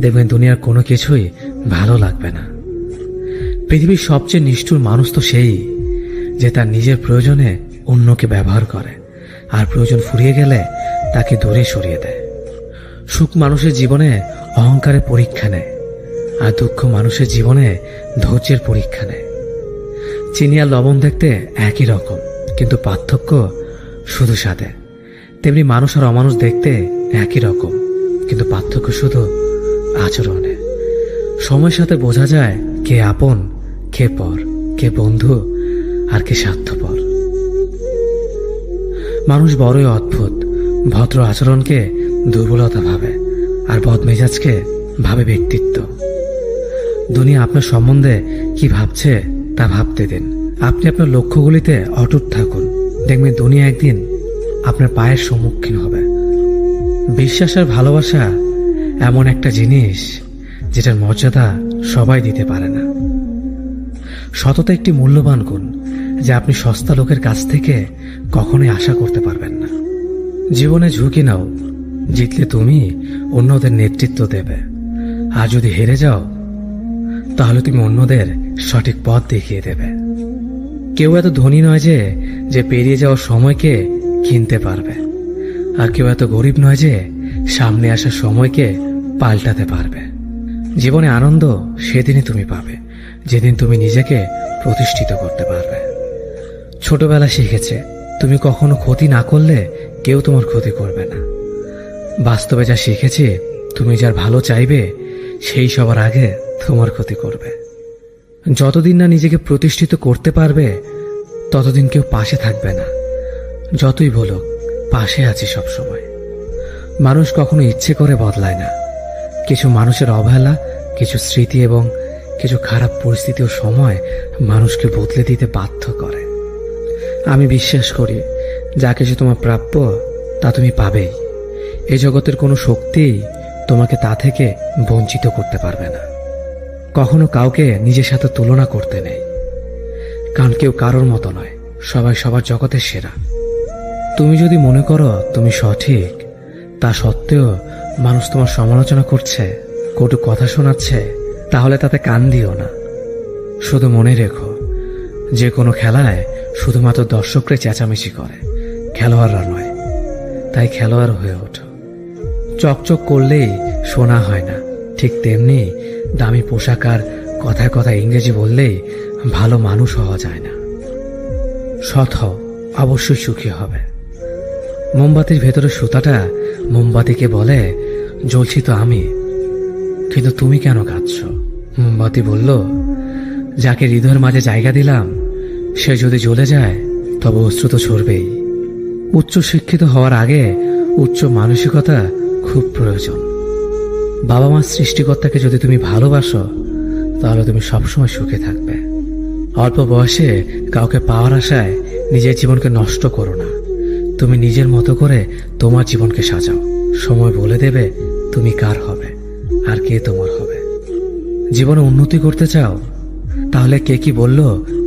A: দেখবেন দুনিয়ার কোনো কিছুই ভালো লাগবে না। পৃথিবীর সবচেয়ে নিষ্ঠুর মানুষ তো সেই, যে তার নিজের প্রয়োজনে অন্যকে ব্যবহার করে, আর প্রয়োজন ফুরিয়ে গেলে তাকে দূরে সরিয়ে দেয়। সুখ মানুষের জীবনে অহংকারের পরীক্ষা নেয়, আর দুঃখ মানুষের জীবনে ধৈর্যের পরীক্ষা নেয়। চিনি আর লবণ দেখতে একই রকম, কিন্তু পার্থক্য শুধু স্বাদে। তেমনি মানুষ আর অমানুষ দেখতে একই রকম, কিন্তু পার্থক্য শুধু আচরণে। সময়ের সাথে বোঝা যায় কে আপন, কে পর, কে বন্ধু আর কে স্বার্থপর। মানুষ বড়ই অদ্ভুত। ভদ্র আচরণকে দুর্বলতা ভাবে, আর বদমেজাজকে ভাবে ব্যক্তিত্ব। দুনিয়া আপনার সম্বন্ধে কি ভাবছে তা ভাবতে দিন। আপনি আপনার লক্ষ্যগুলিতে অটুট থাকুন, দেখবেন দুনিয়া একদিন আপনার পায়ের সম্মুখীন হবে। বিশ্বাস আর ভালোবাসা এমন একটা জিনিস যেটার মর্যাদা সবাই দিতে পারে না। সততা একটি মূল্যবান গুণ, যা আপনি সস্তা লোকের কাছ থেকে কখনোই আশা করতে পারবেন না। জীবনে ঝুঁকি নাও, জিতলে তুমি অন্যদের নেতৃত্ব দেবে, আর যদি হেরে যাও তাহলে তুমি অন্যদের সঠিক পথ দেখিয়ে দেবে। কেউ এত ধনী নয় যে পেরিয়ে যাওয়ার সময়কে কিনতে পারবে, আর কেউ এত গরিব নয় যে সামনে আসা সময়কে পাল্টাতে পারবে। জীবনে আনন্দ সেদিনই তুমি পাবে, যেদিন তুমি নিজেকে প্রতিষ্ঠিত করতে পারবে। ছোটবেলা শিখেছে, তুমি কখনো ক্ষতি না করলে কেউ তোমার ক্ষতি করবে না। বাস্তবে যা শিখেছি, তুমি যার ভালো চাইবে সেই সবার আগে তোমার ক্ষতি করবে। যতদিন না নিজেকে প্রতিষ্ঠিত করতে পারবে, ততদিন কেউ পাশে থাকবে না। যতই বলুক, পাশে আছি সব সময়। মানুষ কখনো ইচ্ছে করে বদলায় না। কিছু মানুষের অবহেলা, কিছু স্মৃতি এবং কিছু খারাপ পরিস্থিতি ও সময় মানুষকে বদলে দিতে বাধ্য করে। আমি বিশ্বাস করি, যা কিছু তোমার প্রাপ্য তা তুমি পাবেই। এই জগতের কোনো শক্তি তোমাকে তা থেকে বঞ্চিত করতে পারবে না। কখনো কাউকে নিজের সাথে তুলনা করতে নেই, কারণ কেউ কারোর মতো নয়, সবাই সবার জগতের সেরা। তুমি যদি মনে করো তুমি সঠিক, তা সত্ত্বেও মানুষ তোমার সমালোচনা করছে, কটু কথা শোনাচ্ছে, তাহলে তাতে কান দিও না। শুধু মনে রেখো, যে কোনো খেলায় শুধুমাত্র দর্শকরা চেঁচামেচি করে, খেলোয়াড়রা নয়। তাই খেলোয়াড় হয়ে ওঠো। চকচক করলেই সোনা হয় না, ঠিক তেমনি দামি পোশাক আর কথায় কথায় ইংরেজি বললেই ভালো মানুষ হওয়া যায় না। সৎ হও, অবশ্যই সুখী হবে। মোমবাতির ভেতরে সুতাটা মোমবাতিকে বলে, জ্বলছি তো আমি, কিন্তু তুমি কেন কাঁদছ? মোমবাতি বলল, যাকে হৃদয়ের মাঝে জায়গা দিলাম সে যদি জ্বলে যায় তবে অশ্রু তো ঝরবেই। উচ্চ শিক্ষিত হওয়ার আগে উচ্চ মানসিকতা খুব প্রয়োজন। বাবা মার সৃষ্টিকর্তাকে যদি তুমি ভালোবাসো তাহলে তুমি সবসময় সুখে থাকবে। অল্প বয়সে কাউকে পাওয়ার আশায় নিজের জীবনকে নষ্ট করো না। তুমি নিজের মতো করে তোমার জীবনকে সাজাও। সময় বলে দেবে তুমি কার হবে আর কে তোমার হবে। জীবনে উন্নতি করতে চাও তাহলে কে কি বলল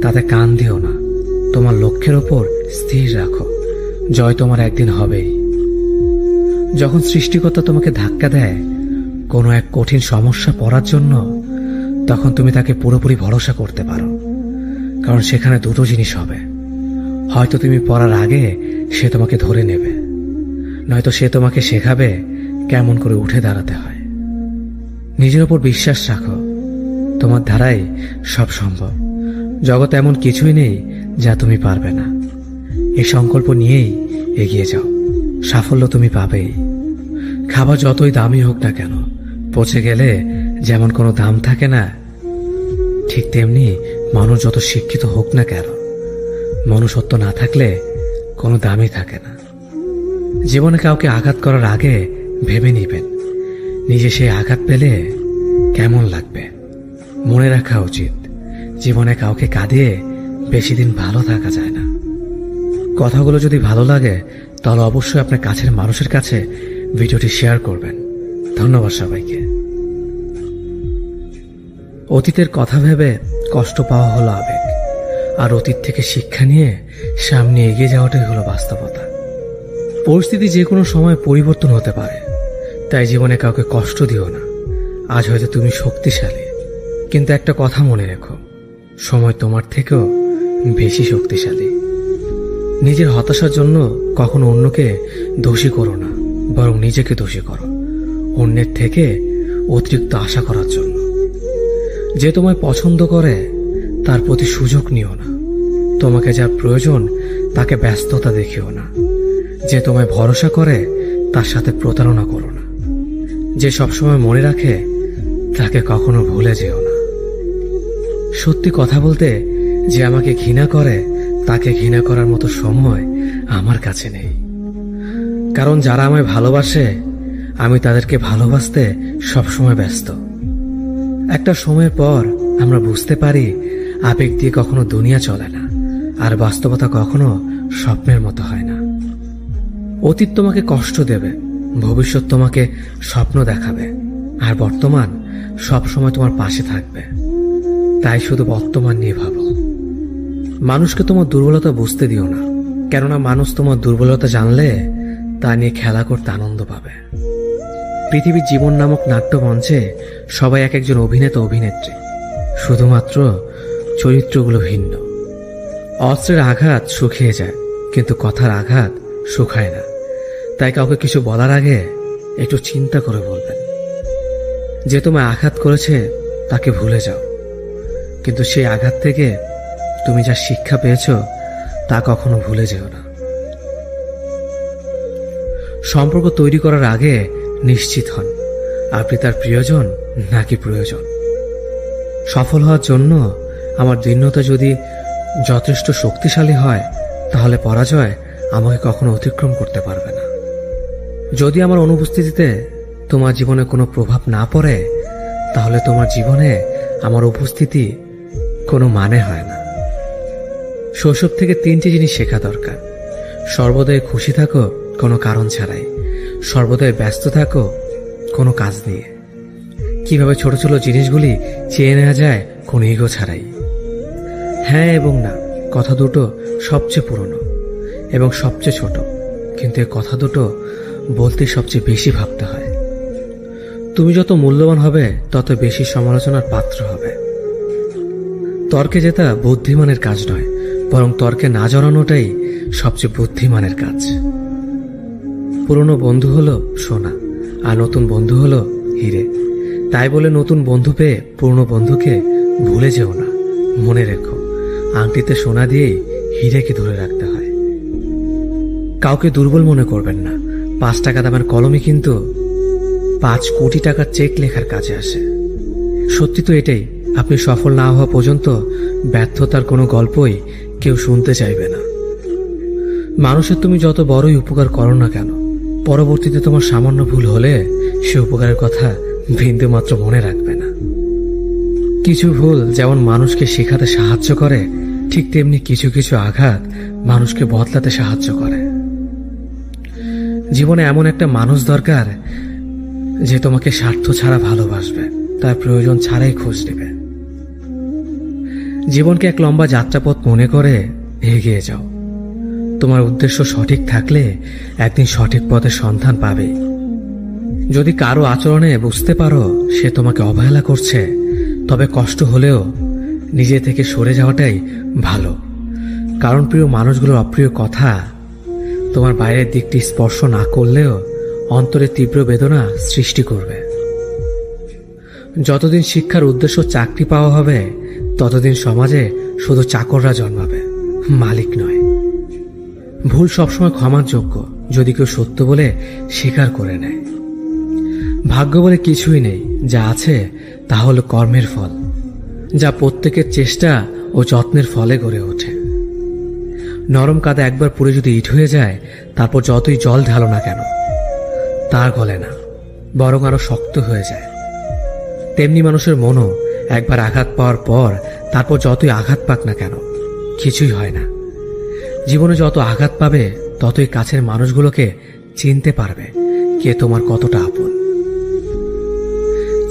A: তাতে কান দিও না। তোমার লক্ষ্যের ওপর স্থির রাখো, জয় তোমার একদিন হবেই। যখন সৃষ্টিকর্তা তোমাকে ধাক্কা দেয় কোনো এক কঠিন সমস্যা পড়ার জন্য, তখন তুমি তাকে পুরোপুরি ভরসা করতে পারো। কারণ সেখানে দুটো জিনিস হবে, হয়তো তুমি পড়ার আগে সে তোমাকে ধরে নেবে, নয়তো সে তোমাকে শেখাবে কেমন করে উঠে দাঁড়াতে হয়। নিজের ওপর বিশ্বাস রাখো, তোমার দ্বারাই সব সম্ভব। জগতে এমন কিছুই নেই যা তুমি পারবে না। এই সংকল্প নিয়েই এগিয়ে যাও, সাফল্য তুমি পাবেই। খাবার যতই দামি হোক না কেন, পচে গেলে যেমন কোনো দাম থাকে না, ঠিক তেমনি মানুষ যত শিক্ষিত হোক না কেন, মনুষ্যত্ব না থাকলে কোনো দামই থাকে না। জীবনে কাউকে আঘাত করার আগে ভেবে নিবেন নিজে সেই আঘাত পেলে কেমন লাগবে। মনে রাখা উচিত, জীবনে কাউকে কাঁদিয়ে বেশি দিন ভালো থাকা যায় না। কথাগুলো যদি ভালো লাগে তাহলে অবশ্যই আপনার কাছের মানুষের কাছে ভিডিওটি শেয়ার করবেন। ধন্যবাদ সবাইকে। অতীতের কথা ভেবে কষ্ট পাওয়া হলো আবেগ, আর অতীত থেকে শিক্ষা নিয়ে সামনে এগিয়ে যাওয়াটাই হলো বাস্তবতা। পরিস্থিতি যে কোনো সময় পরিবর্তন হতে পারে, তাই জীবনে কাউকে কষ্ট দিও না। আজ হয়তো তুমি শক্তিশালী, কিন্তু একটা কথা মনে রেখো, সময় তোমার থেকেও বেশি শক্তিশালী। নিজের হতাশার জন্য কখনো অন্যকে দোষী করো না, বরং নিজেকে দোষী করো অন্যের থেকে অতিরিক্ত আশা করার জন্য। যে তোমায় পছন্দ করে তার প্রতি সুযোগ নিও না। তোমাকে যার প্রয়োজন তাকে ব্যস্ততা দেখিও না। যে তোমায় ভরসা করে তার সাথে প্রতারণা করো না। যে সবসময় মনে রাখে তাকে কখনো ভুলে যেও না। সত্যি কথা বলতে, যে আমাকে ঘৃণা করে তাকে ঘৃণা করার মতো সময় আমার কাছে নেই। কারণ যারা আমায় ভালোবাসে আমি তাদেরকে ভালোবাসতে সবসময় ব্যস্ত। একটা সময়ের পর আমরা বুঝতে পারি আবেগ দিয়ে কখনো দুনিয়া চলে না, আর বাস্তবতা কখনো স্বপ্নের মতো হয় না। অতীত তোমাকে কষ্ট দেবে, ভবিষ্যৎ তোমাকে স্বপ্ন দেখাবে, আর বর্তমান সবসময় তোমার পাশে থাকবে। তাই শুধু বর্তমান নিয়ে ভাবো। মানুষকে তোমার দুর্বলতা বুঝতে দিও না, কেননা মানুষ তোমার দুর্বলতা জানলে তা নিয়ে খেলা করতে আনন্দ পাবে। পৃথিবীর জীবন নামক নাট্যমঞ্চে সবাই এক একজন অভিনেতা অভিনেত্রী, শুধুমাত্র চরিত্রগুলো ভিন্ন। অস্ত্রের আঘাত শুকিয়ে যায়, কিন্তু কথার আঘাত শুকায় না। তাই কাউকে কিছু বলার আগে একটু চিন্তা করে বলবেন। যে তোমায় আঘাত করেছে তাকে ভুলে যাও, কিন্তু সেই আঘাত থেকে তুমি যা শিক্ষা পেয়েছ তা কখনো ভুলে যেও না। সম্পর্ক তৈরি করার আগে নিশ্চিত হন আপনি তার প্রিয়জন নাকি প্রয়োজন। সফল হওয়ার জন্য আমার দৃঢ়তা যদি যথেষ্ট শক্তিশালী হয়, তাহলে পরাজয় আমাকে কখনো অতিক্রম করতে পারবে না। যদি আমার অনুপস্থিতিতে তোমার জীবনে কোনো প্রভাব না পড়ে, তাহলে তোমার জীবনে আমার উপস্থিতি কোনো মানে হয় না। শৈশব থেকে 3টি জিনিস শেখা দরকার। সর্বদাই খুশি থাকো কোনো কারণ ছাড়াই, সর্বদাই ব্যস্ত থাকো কোনো কাজ নিয়ে, কিভাবে ছোট ছোট জিনিসগুলি চেয়ে নেওয়া যায় কোনো ইগো ছাড়াই। হ্যাঁ এবং না কথা দুটো সবচেয়ে পুরনো এবং সবচেয়ে ছোট, কিন্তু এই কথা দুটো বলতে সবচেয়ে বেশি ভাবতে হয়। তুমি যত মূল্যবান হবে তত বেশি সমালোচনার পাত্র হবে। তর্কে জেতা বুদ্ধিমানের কাজ নয়, বরং তর্কে না জড়ানোটাই সবচেয়ে বুদ্ধিমানের কাজ। পুরনো বন্ধু হলো সোনা, আর নতুন বন্ধু হলো হিরে। তাই বলে নতুন বন্ধু পেয়ে পুরনো বন্ধুকে ভুলে যেও না, মনে রেখো, আংটিতে সোনা দিয়েই হীরেকে ধরে রাখতে হয়। কাউকে দুর্বল মনে করবেন না, 5 টাকা দামের কলমই কিন্তু 5 কোটি টাকার চেক লেখার কাজে আসে। সত্যি তো এটাই, আপনি সফল না হওয়া পর্যন্ত ব্যর্থতার কোনো গল্পই কেউ শুনতে চাইবে না। মানুষের তুমি যত বড়ই উপকার করো না কেন, পরবর্তীতে তোমার সামান্য ভুল হলে সে উপকারের কথা বিন্দুমাত্র মনে রাখবে না। কিছু ভুল যেমন মানুষকে শেখাতে সাহায্য করে, ঠিক তেমনি কিছু কিছু আঘাত মানুষকে বদলাতে সাহায্য করে। জীবনে এমন একটা মানুষ দরকার যে তোমাকে স্বার্থ ছাড়া ভালোবাসবে, তার প্রয়োজন ছাড়াই খোঁজ নেবে। জীবনকে এক লম্বা যাত্রাপথ মনে করে এগিয়ে যাও। তোমার উদ্দেশ্য সঠিক থাকলে একদিন সঠিক পথের সন্ধান পাবে। যদি কারো আচরণে বুঝতে পারো সে তোমাকে অবহেলা করছে, তবে কষ্ট হলেও নিজে থেকে সরে যাওয়াটাই ভালো। কারণ প্রিয় মানুষগুলোর অপ্রিয় কথা তোমার বাইরের দিকটি স্পর্শ না করলেও অন্তরে তীব্র বেদনা সৃষ্টি করবে। যতদিন শিক্ষার উদ্দেশ্য চাকরি পাওয়া হবে, ততদিন সমাজে শুধু চাকররা জন্মাবে, মালিক নয়। ভুল সবসময় ক্ষমার যোগ্য যদি কেউ সত্য বলে স্বীকার করে নেয়। ভাগ্য বলে কিছুই নেই, যা আছে তা হল কর্মের ফল, যা প্রত্যেকের চেষ্টা ও যত্নের ফলে গড়ে ওঠে। নরম কাদা একবার পুড়ে যদি ইট হয়ে যায়, তারপর যতই জল ঢালো না কেন তার গলে না, বরং আরো শক্ত হয়ে যায়। তেমনি মানুষের মনও একবার আঘাত পাওয়ার পর তারপর যতই আঘাত পাক না কেন কিছুই হয় না। জীবনে যত আঘাত পাবে ততই কাছের মানুষগুলোকে চিনতে পারবে কে তোমার কতটা আপন।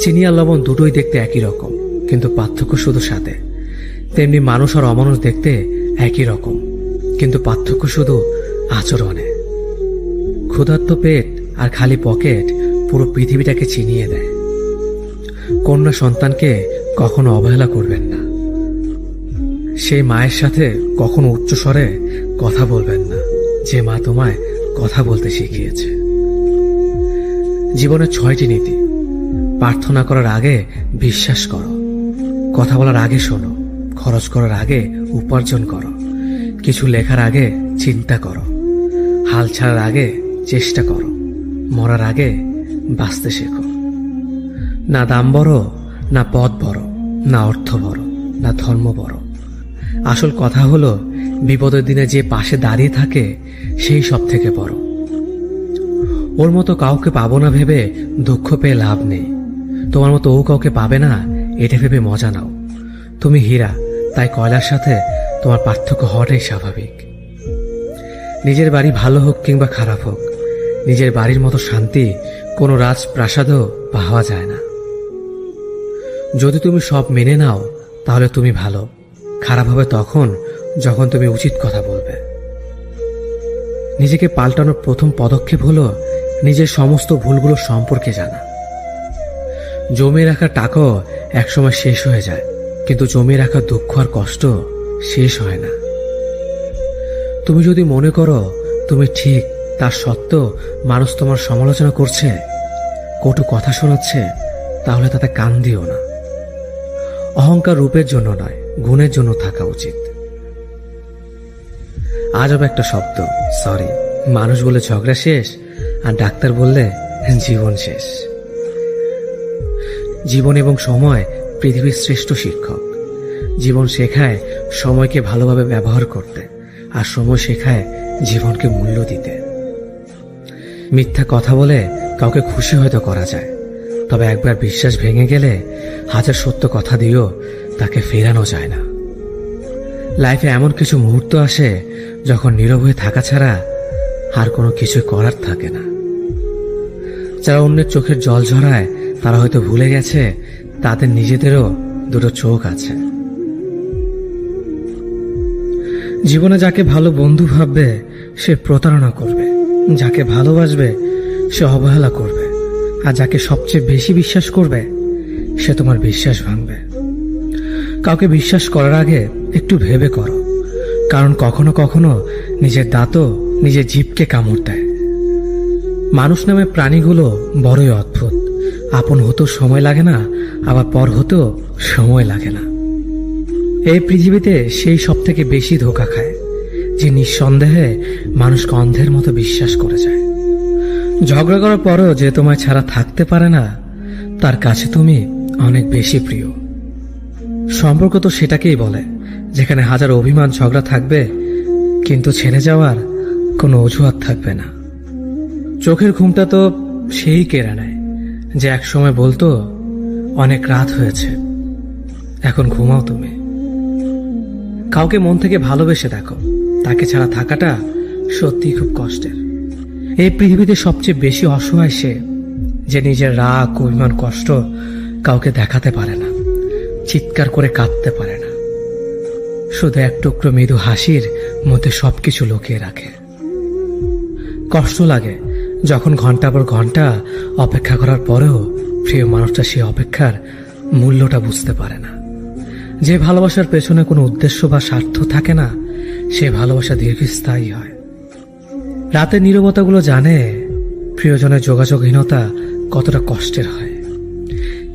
A: চিনি আর লবণ দুটোই দেখতে একই রকম, কিন্তু পার্থক্য শুধু সাথে। তেমনি মানুষ আর অমানুষ দেখতে একই রকম, কিন্তু পার্থক্য শুধু আচরণে। ক্ষুধার্ত পেট আর খালি পকেট পুরো পৃথিবীটাকে চিনিয়ে দেয়। কন্যা সন্তানকে কখনো অবহেলা করবেন না। সেই মায়ের সাথে কখনো উচ্চস্বরে কথা বলবেন না, যে মা তোমায় কথা বলতে শিখিয়েছে। জীবনের 6টি নীতি। প্রার্থনা করার আগে বিশ্বাস করো, কথা বলার আগে শোনো, খরচ করার আগে উপার্জন করো, কিছু লেখার আগে চিন্তা করো, হাল ছাড়ার আগে চেষ্টা করো, মরার আগে বাঁচতে শেখো। না দাম বড়, না পদ বড়, না অর্থ বড়, না ধর্ম বড়। আসল কথা হলো বিপদের দিনে যে পাশে দাঁড়িয়ে থাকে সেই সব থেকে বড়। ওর মতো কাউকে পাবো না ভেবে দুঃখ পেয়ে লাভ নেই। তোমার মতো ও কাউকে পাবে না এটা ভেবে মজা নাও। তুমি হীরা, তাই কয়লার সাথে তোমার পার্থক্য হওয়াটাই স্বাভাবিক। নিজের বাড়ি ভালো হোক কিংবা খারাপ হোক, নিজের বাড়ির মতো শান্তি কোনো রাজপ্রাসাদও পাওয়া যায় না। যদি তুমি সব মেনে নাও তাহলে তুমি ভালো, খারাপ হবে তখন যখন তুমি উচিত কথা বলবে। নিজেকে পাল্টানোর প্রথম পদক্ষেপ হলো নিজের সমস্ত ভুলগুলো সম্পর্কে জানা। জমিয়ে রাখা টাকাও একসময় শেষ হয়ে যায়, কিন্তু জমিয়ে রাখা দুঃখ আর কষ্ট শেষ হয় না। তুমি যদি মনে করো তুমি ঠিক, তার সত্ত্বেও মানুষ তোমার সমালোচনা করছে, কটু কথা শোনাচ্ছে, তাহলে তাতে কান দিও না। অহংকার রূপের জন্য নয়, গুণের জন্য থাকা উচিত। আজব একটা শব্দ সরি। মানুষ বলে ঝগড়া শেষ, আর ডাক্তার বললে জীবন শেষ। জীবন এবং সময় পৃথিবীর শ্রেষ্ঠ শিক্ষক। জীবন শেখায় সময়কে ভালোভাবে ব্যবহার করতে, আর সময় শেখায় জীবনকে মূল্য দিতে। মিথ্যা কথা বলে কাউকে খুশি হয়তো করা যায়, তবে একবার বিশ্বাস ভেঙে গেলে হাজার সত্য কথা দিয়েও তাকে ফেরানো যায় না। লাইফে এমন কিছু মুহূর্ত আসে যখন নীরব হয়ে থাকা ছাড়া আর কোনো কিছু করার থাকে না। যারা অন্যের চোখের জল ঝরায় তারা হয়তো ভুলে গেছে তাদের নিজেদেরও দুটো চোখ আছে। জীবনে যাকে ভালো বন্ধু ভাববে সে প্রতারণা করবে, যাকে ভালোবাসবে সে অবহেলা করবে, আর যাকে সবচেয়ে বেশি বিশ্বাস করবে সে তোমার বিশ্বাস ভাঙবে। কাউকে বিশ্বাস করার আগে একটু ভেবে করো, কারণ কখনো কখনো নিজের দাঁতও নিজের জিভকে কামড় দেয়। মানুষ নামে প্রাণীগুলো বড়ই অদ্ভুত। আপন হতেও সময় লাগে না, আবার পর হতেও সময় লাগে না। এই পৃথিবীতে সেই সব থেকে বেশি ধোঁকা খায় যে নিঃসন্দেহে মানুষকে অন্ধের মতো বিশ্বাস করে যায়। ঝগড়া করার পরও যে তোমায় ছাড়া থাকতে পারে না, তার কাছে তুমি অনেক বেশি প্রিয়। সম্পর্ক তো সেটাকেই বলে যেখানে হাজার অভিমান ঝগড়া থাকবে, কিন্তু ছেড়ে যাওয়ার কোনো অজুহাত থাকবে না। চোখের ঘুমটা তো সেই কেড়ে নেয় যে একসময় বলতো অনেক রাত হয়েছে, এখন ঘুমাও তুমি। কাউকে মন থেকে ভালোবেসে দেখো, তাকে ছাড়া থাকাটা সত্যিই খুব কষ্টের। এই পৃথিবীতে সবচেয়ে বেশি অসহায় সে যে নিজের রাগ, অভিমান, কষ্ট কাউকে দেখাতে পারে না, চিৎকার করে কাঁদতে পারে না, শুধু এক টুকরো মৃদু হাসির মধ্যে সবকিছু লুকিয়ে রাখে। কষ্ট লাগে যখন ঘন্টা পর ঘন্টা অপেক্ষা করার পরেও প্রিয় মানুষটা সেই অপেক্ষার মূল্যটা বুঝতে পারে না। যে ভালোবাসার পেছনে কোনো উদ্দেশ্য বা স্বার্থ থাকে না, সে ভালোবাসা দীর্ঘস্থায়ী হয়। রাতের নীরবতাগুলো জানে প্রিয়জনের যোগাযোগহীনতা কতটা কষ্টের হয়।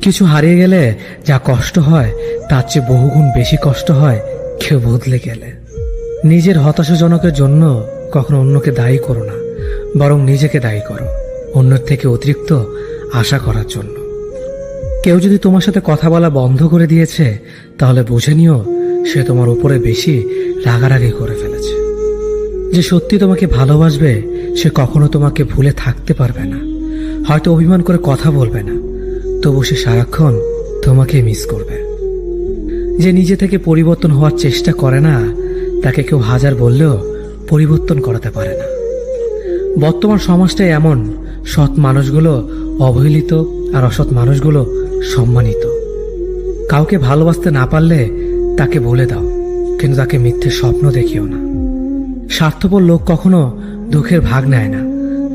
A: কিছু হারিয়ে গেলে যা কষ্ট হয় তার চেয়ে বহুগুণ বেশি কষ্ট হয় কেউ বদলে গেলে। নিজের হতাশাজনকের জন্য কখনো অন্যকে দায়ী করো না, বরং নিজেকে দায়ী করো অন্যের থেকে অতিরিক্ত আশা করার জন্য। কেউ যদি তোমার সাথে কথা বলা বন্ধ করে দিয়েছে, তাহলে বুঝে নিও সে তোমার উপরে বেশি রাগারাগি করে ফেলেছে। যে সত্যি তোমাকে ভালোবাসবে সে কখনো তোমাকে ভুলে থাকতে পারবে না। হয়তো অভিমান করে কথা বলবে না, তবু সে সারাক্ষণ তোমাকে মিস করবে। যে নিজে থেকে পরিবর্তন হওয়ার চেষ্টা করে না, তাকে কেউ হাজার বললেও পরিবর্তন করাতে পারে না। বর্তমান সমাজটাই এমন, সৎ মানুষগুলো অবহেলিত আর অসৎ মানুষগুলো সম্মানিত। কাউকে ভালোবাসতে না পারলে তাকে বলে দাও, কিন্তু তাকে মিথ্যে স্বপ্ন দেখিও না। স্বার্থপর লোক কখনো দুঃখের ভাগ নেয় না,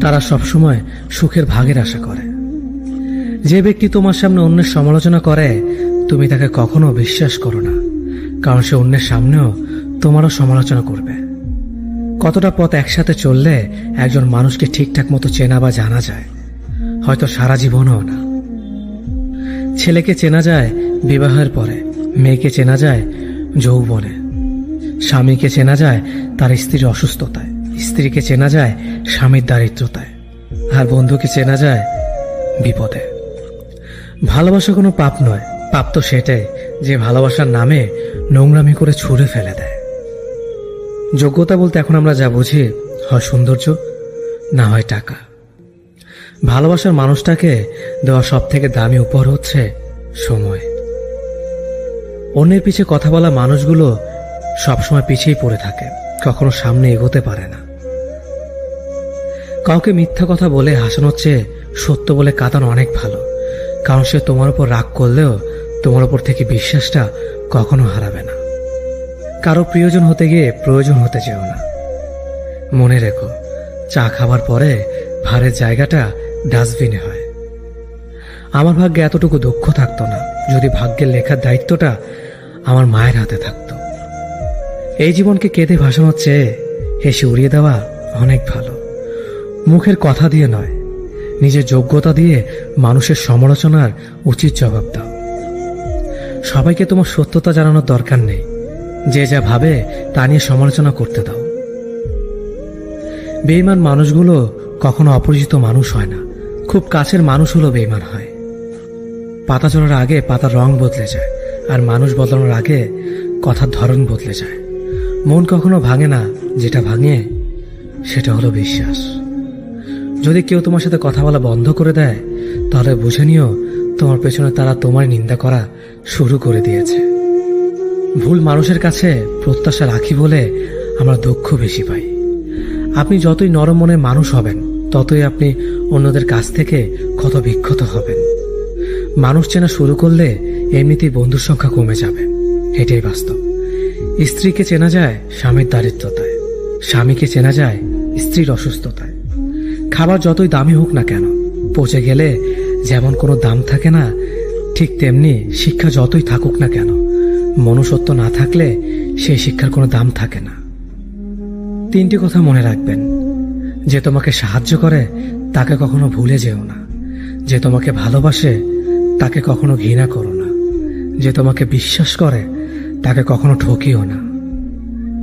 A: তারা সবসময় সুখের ভাগের আশা করে। যে ব্যক্তি তোমার সামনে অন্যের সমালোচনা করে, তুমি তাকে কখনো বিশ্বাস করো না, কারণ সে অন্যের সামনেও তোমারও সমালোচনা করবে। কতটা পথ একসাথে চললে একজন মানুষকে ঠিকঠাক মতো চেনা বা জানা যায়, হয়তো সারা জীবনও না। ছেলেকে চেনা যায় বিবাহের পরে, মেয়েকে চেনা যায় যৌবনে, স্বামীকে চেনা যায় তার স্ত্রীর অসুস্থতায়, স্ত্রীকে চেনা যায় স্বামীর দারিদ্রতায়, আর বন্ধুকে চেনা যায় বিপদে। ভালোবাসা কোনো পাপ নয়, পাপ তো সেটাই যে ভালোবাসার নামে নোংরামি করে ছুঁড়ে ফেলে দেয়। যোগ্যতা বলতে এখন আমরা যা বুঝি, হয় সৌন্দর্য, না হয় টাকা। ভালোবাসার মানুষটাকে দেওয়া সব থেকে দামি উপহার হচ্ছে সময়। অন্যের পিছে কথা বলা মানুষগুলো সবসময় পিছিয়েই পড়ে থাকে, কখনো সামনে এগোতে পারে না। কাউকে মিথ্যা কথা বলে হাসানোর চেয়ে সত্য বলে কাঁদানো অনেক ভালো, কারণ সে তোমার উপর রাগ করলেও তোমার উপর থেকে বিশ্বাসটা কখনো হারাবে না। কারো প্রিয়জন হতে গিয়ে প্রয়োজন হতে যেও না। মনে রেখো, চা খাবার পরে ভারের জায়গাটা ডাস্টবিনে হয়। আমার ভাগ্যে এতটুকু দুঃখ থাকতো না যদি ভাগ্যের লেখার দায়িত্বটা আমার মায়ের হাতে থাকতো। এই জীবনকে কেঁদে ভাসানোর চেয়ে হেসে উড়িয়ে দেওয়া অনেক ভালো। মুখের কথা দিয়ে নয়, নিজের যোগ্যতা দিয়ে মানুষের সমালোচনার উচিত জবাব দাও। সবাইকে তোমার সত্যতা জানানোর দরকার নেই, যে যা ভাবে তা নিয়ে সমালোচনা করতে দাও। বেঈমান মানুষগুলো কখনো অপরিচিত মানুষ হয় না, খুব কাছের মানুষ হলো বেঈমান হয়। পাতা ঝরার আগে পাতার রং বদলে যায়, আর মানুষ বদলানোর আগে কথার ধরন বদলে যায়। মন কখনো ভাঙে না, যেটা ভাঙে সেটা হলো বিশ্বাস। যদি কেউ তোমার সাথে কথা বলা বন্ধ করে দেয়, তাহলে বুঝে নিও তোমার পেছনে তারা তোমার নিন্দা করা শুরু করে দিয়েছে। ভুল মানুষের কাছে প্রত্যাশা রাখি বলে আমরা দুঃখ বেশি পাই। আপনি যতই নরম মনের মানুষ হবেন, ততই আপনি অন্যদের কাছ থেকে ক্ষত বিক্ষত হবেন। মানুষ চেনা শুরু করলে এমনিতেই বন্ধুর সংখ্যা কমে যাবে, এটাই বাস্তব। স্ত্রীকে চেনা যায় স্বামীর দারিদ্রতায়, স্বামীকে চেনা যায় স্ত্রীর অসুস্থতায়। খাবার যতই দামি হোক না কেন, পচে গেলে যেমন কোনো দাম থাকে না, ঠিক তেমনি শিক্ষা যতই থাকুক না কেন, মনুষ্যত্ব না থাকলে সেই শিক্ষার কোনো দাম থাকে না। 3টি কথা মনে রাখবেন: যে তোমাকে সাহায্য করে তাকে কখনো ভুলে যেও না, যে তোমাকে ভালোবাসে তাকে কখনো ঘৃণা করো না, যে তোমাকে বিশ্বাস করে তাকে কখনো ঠকিও না।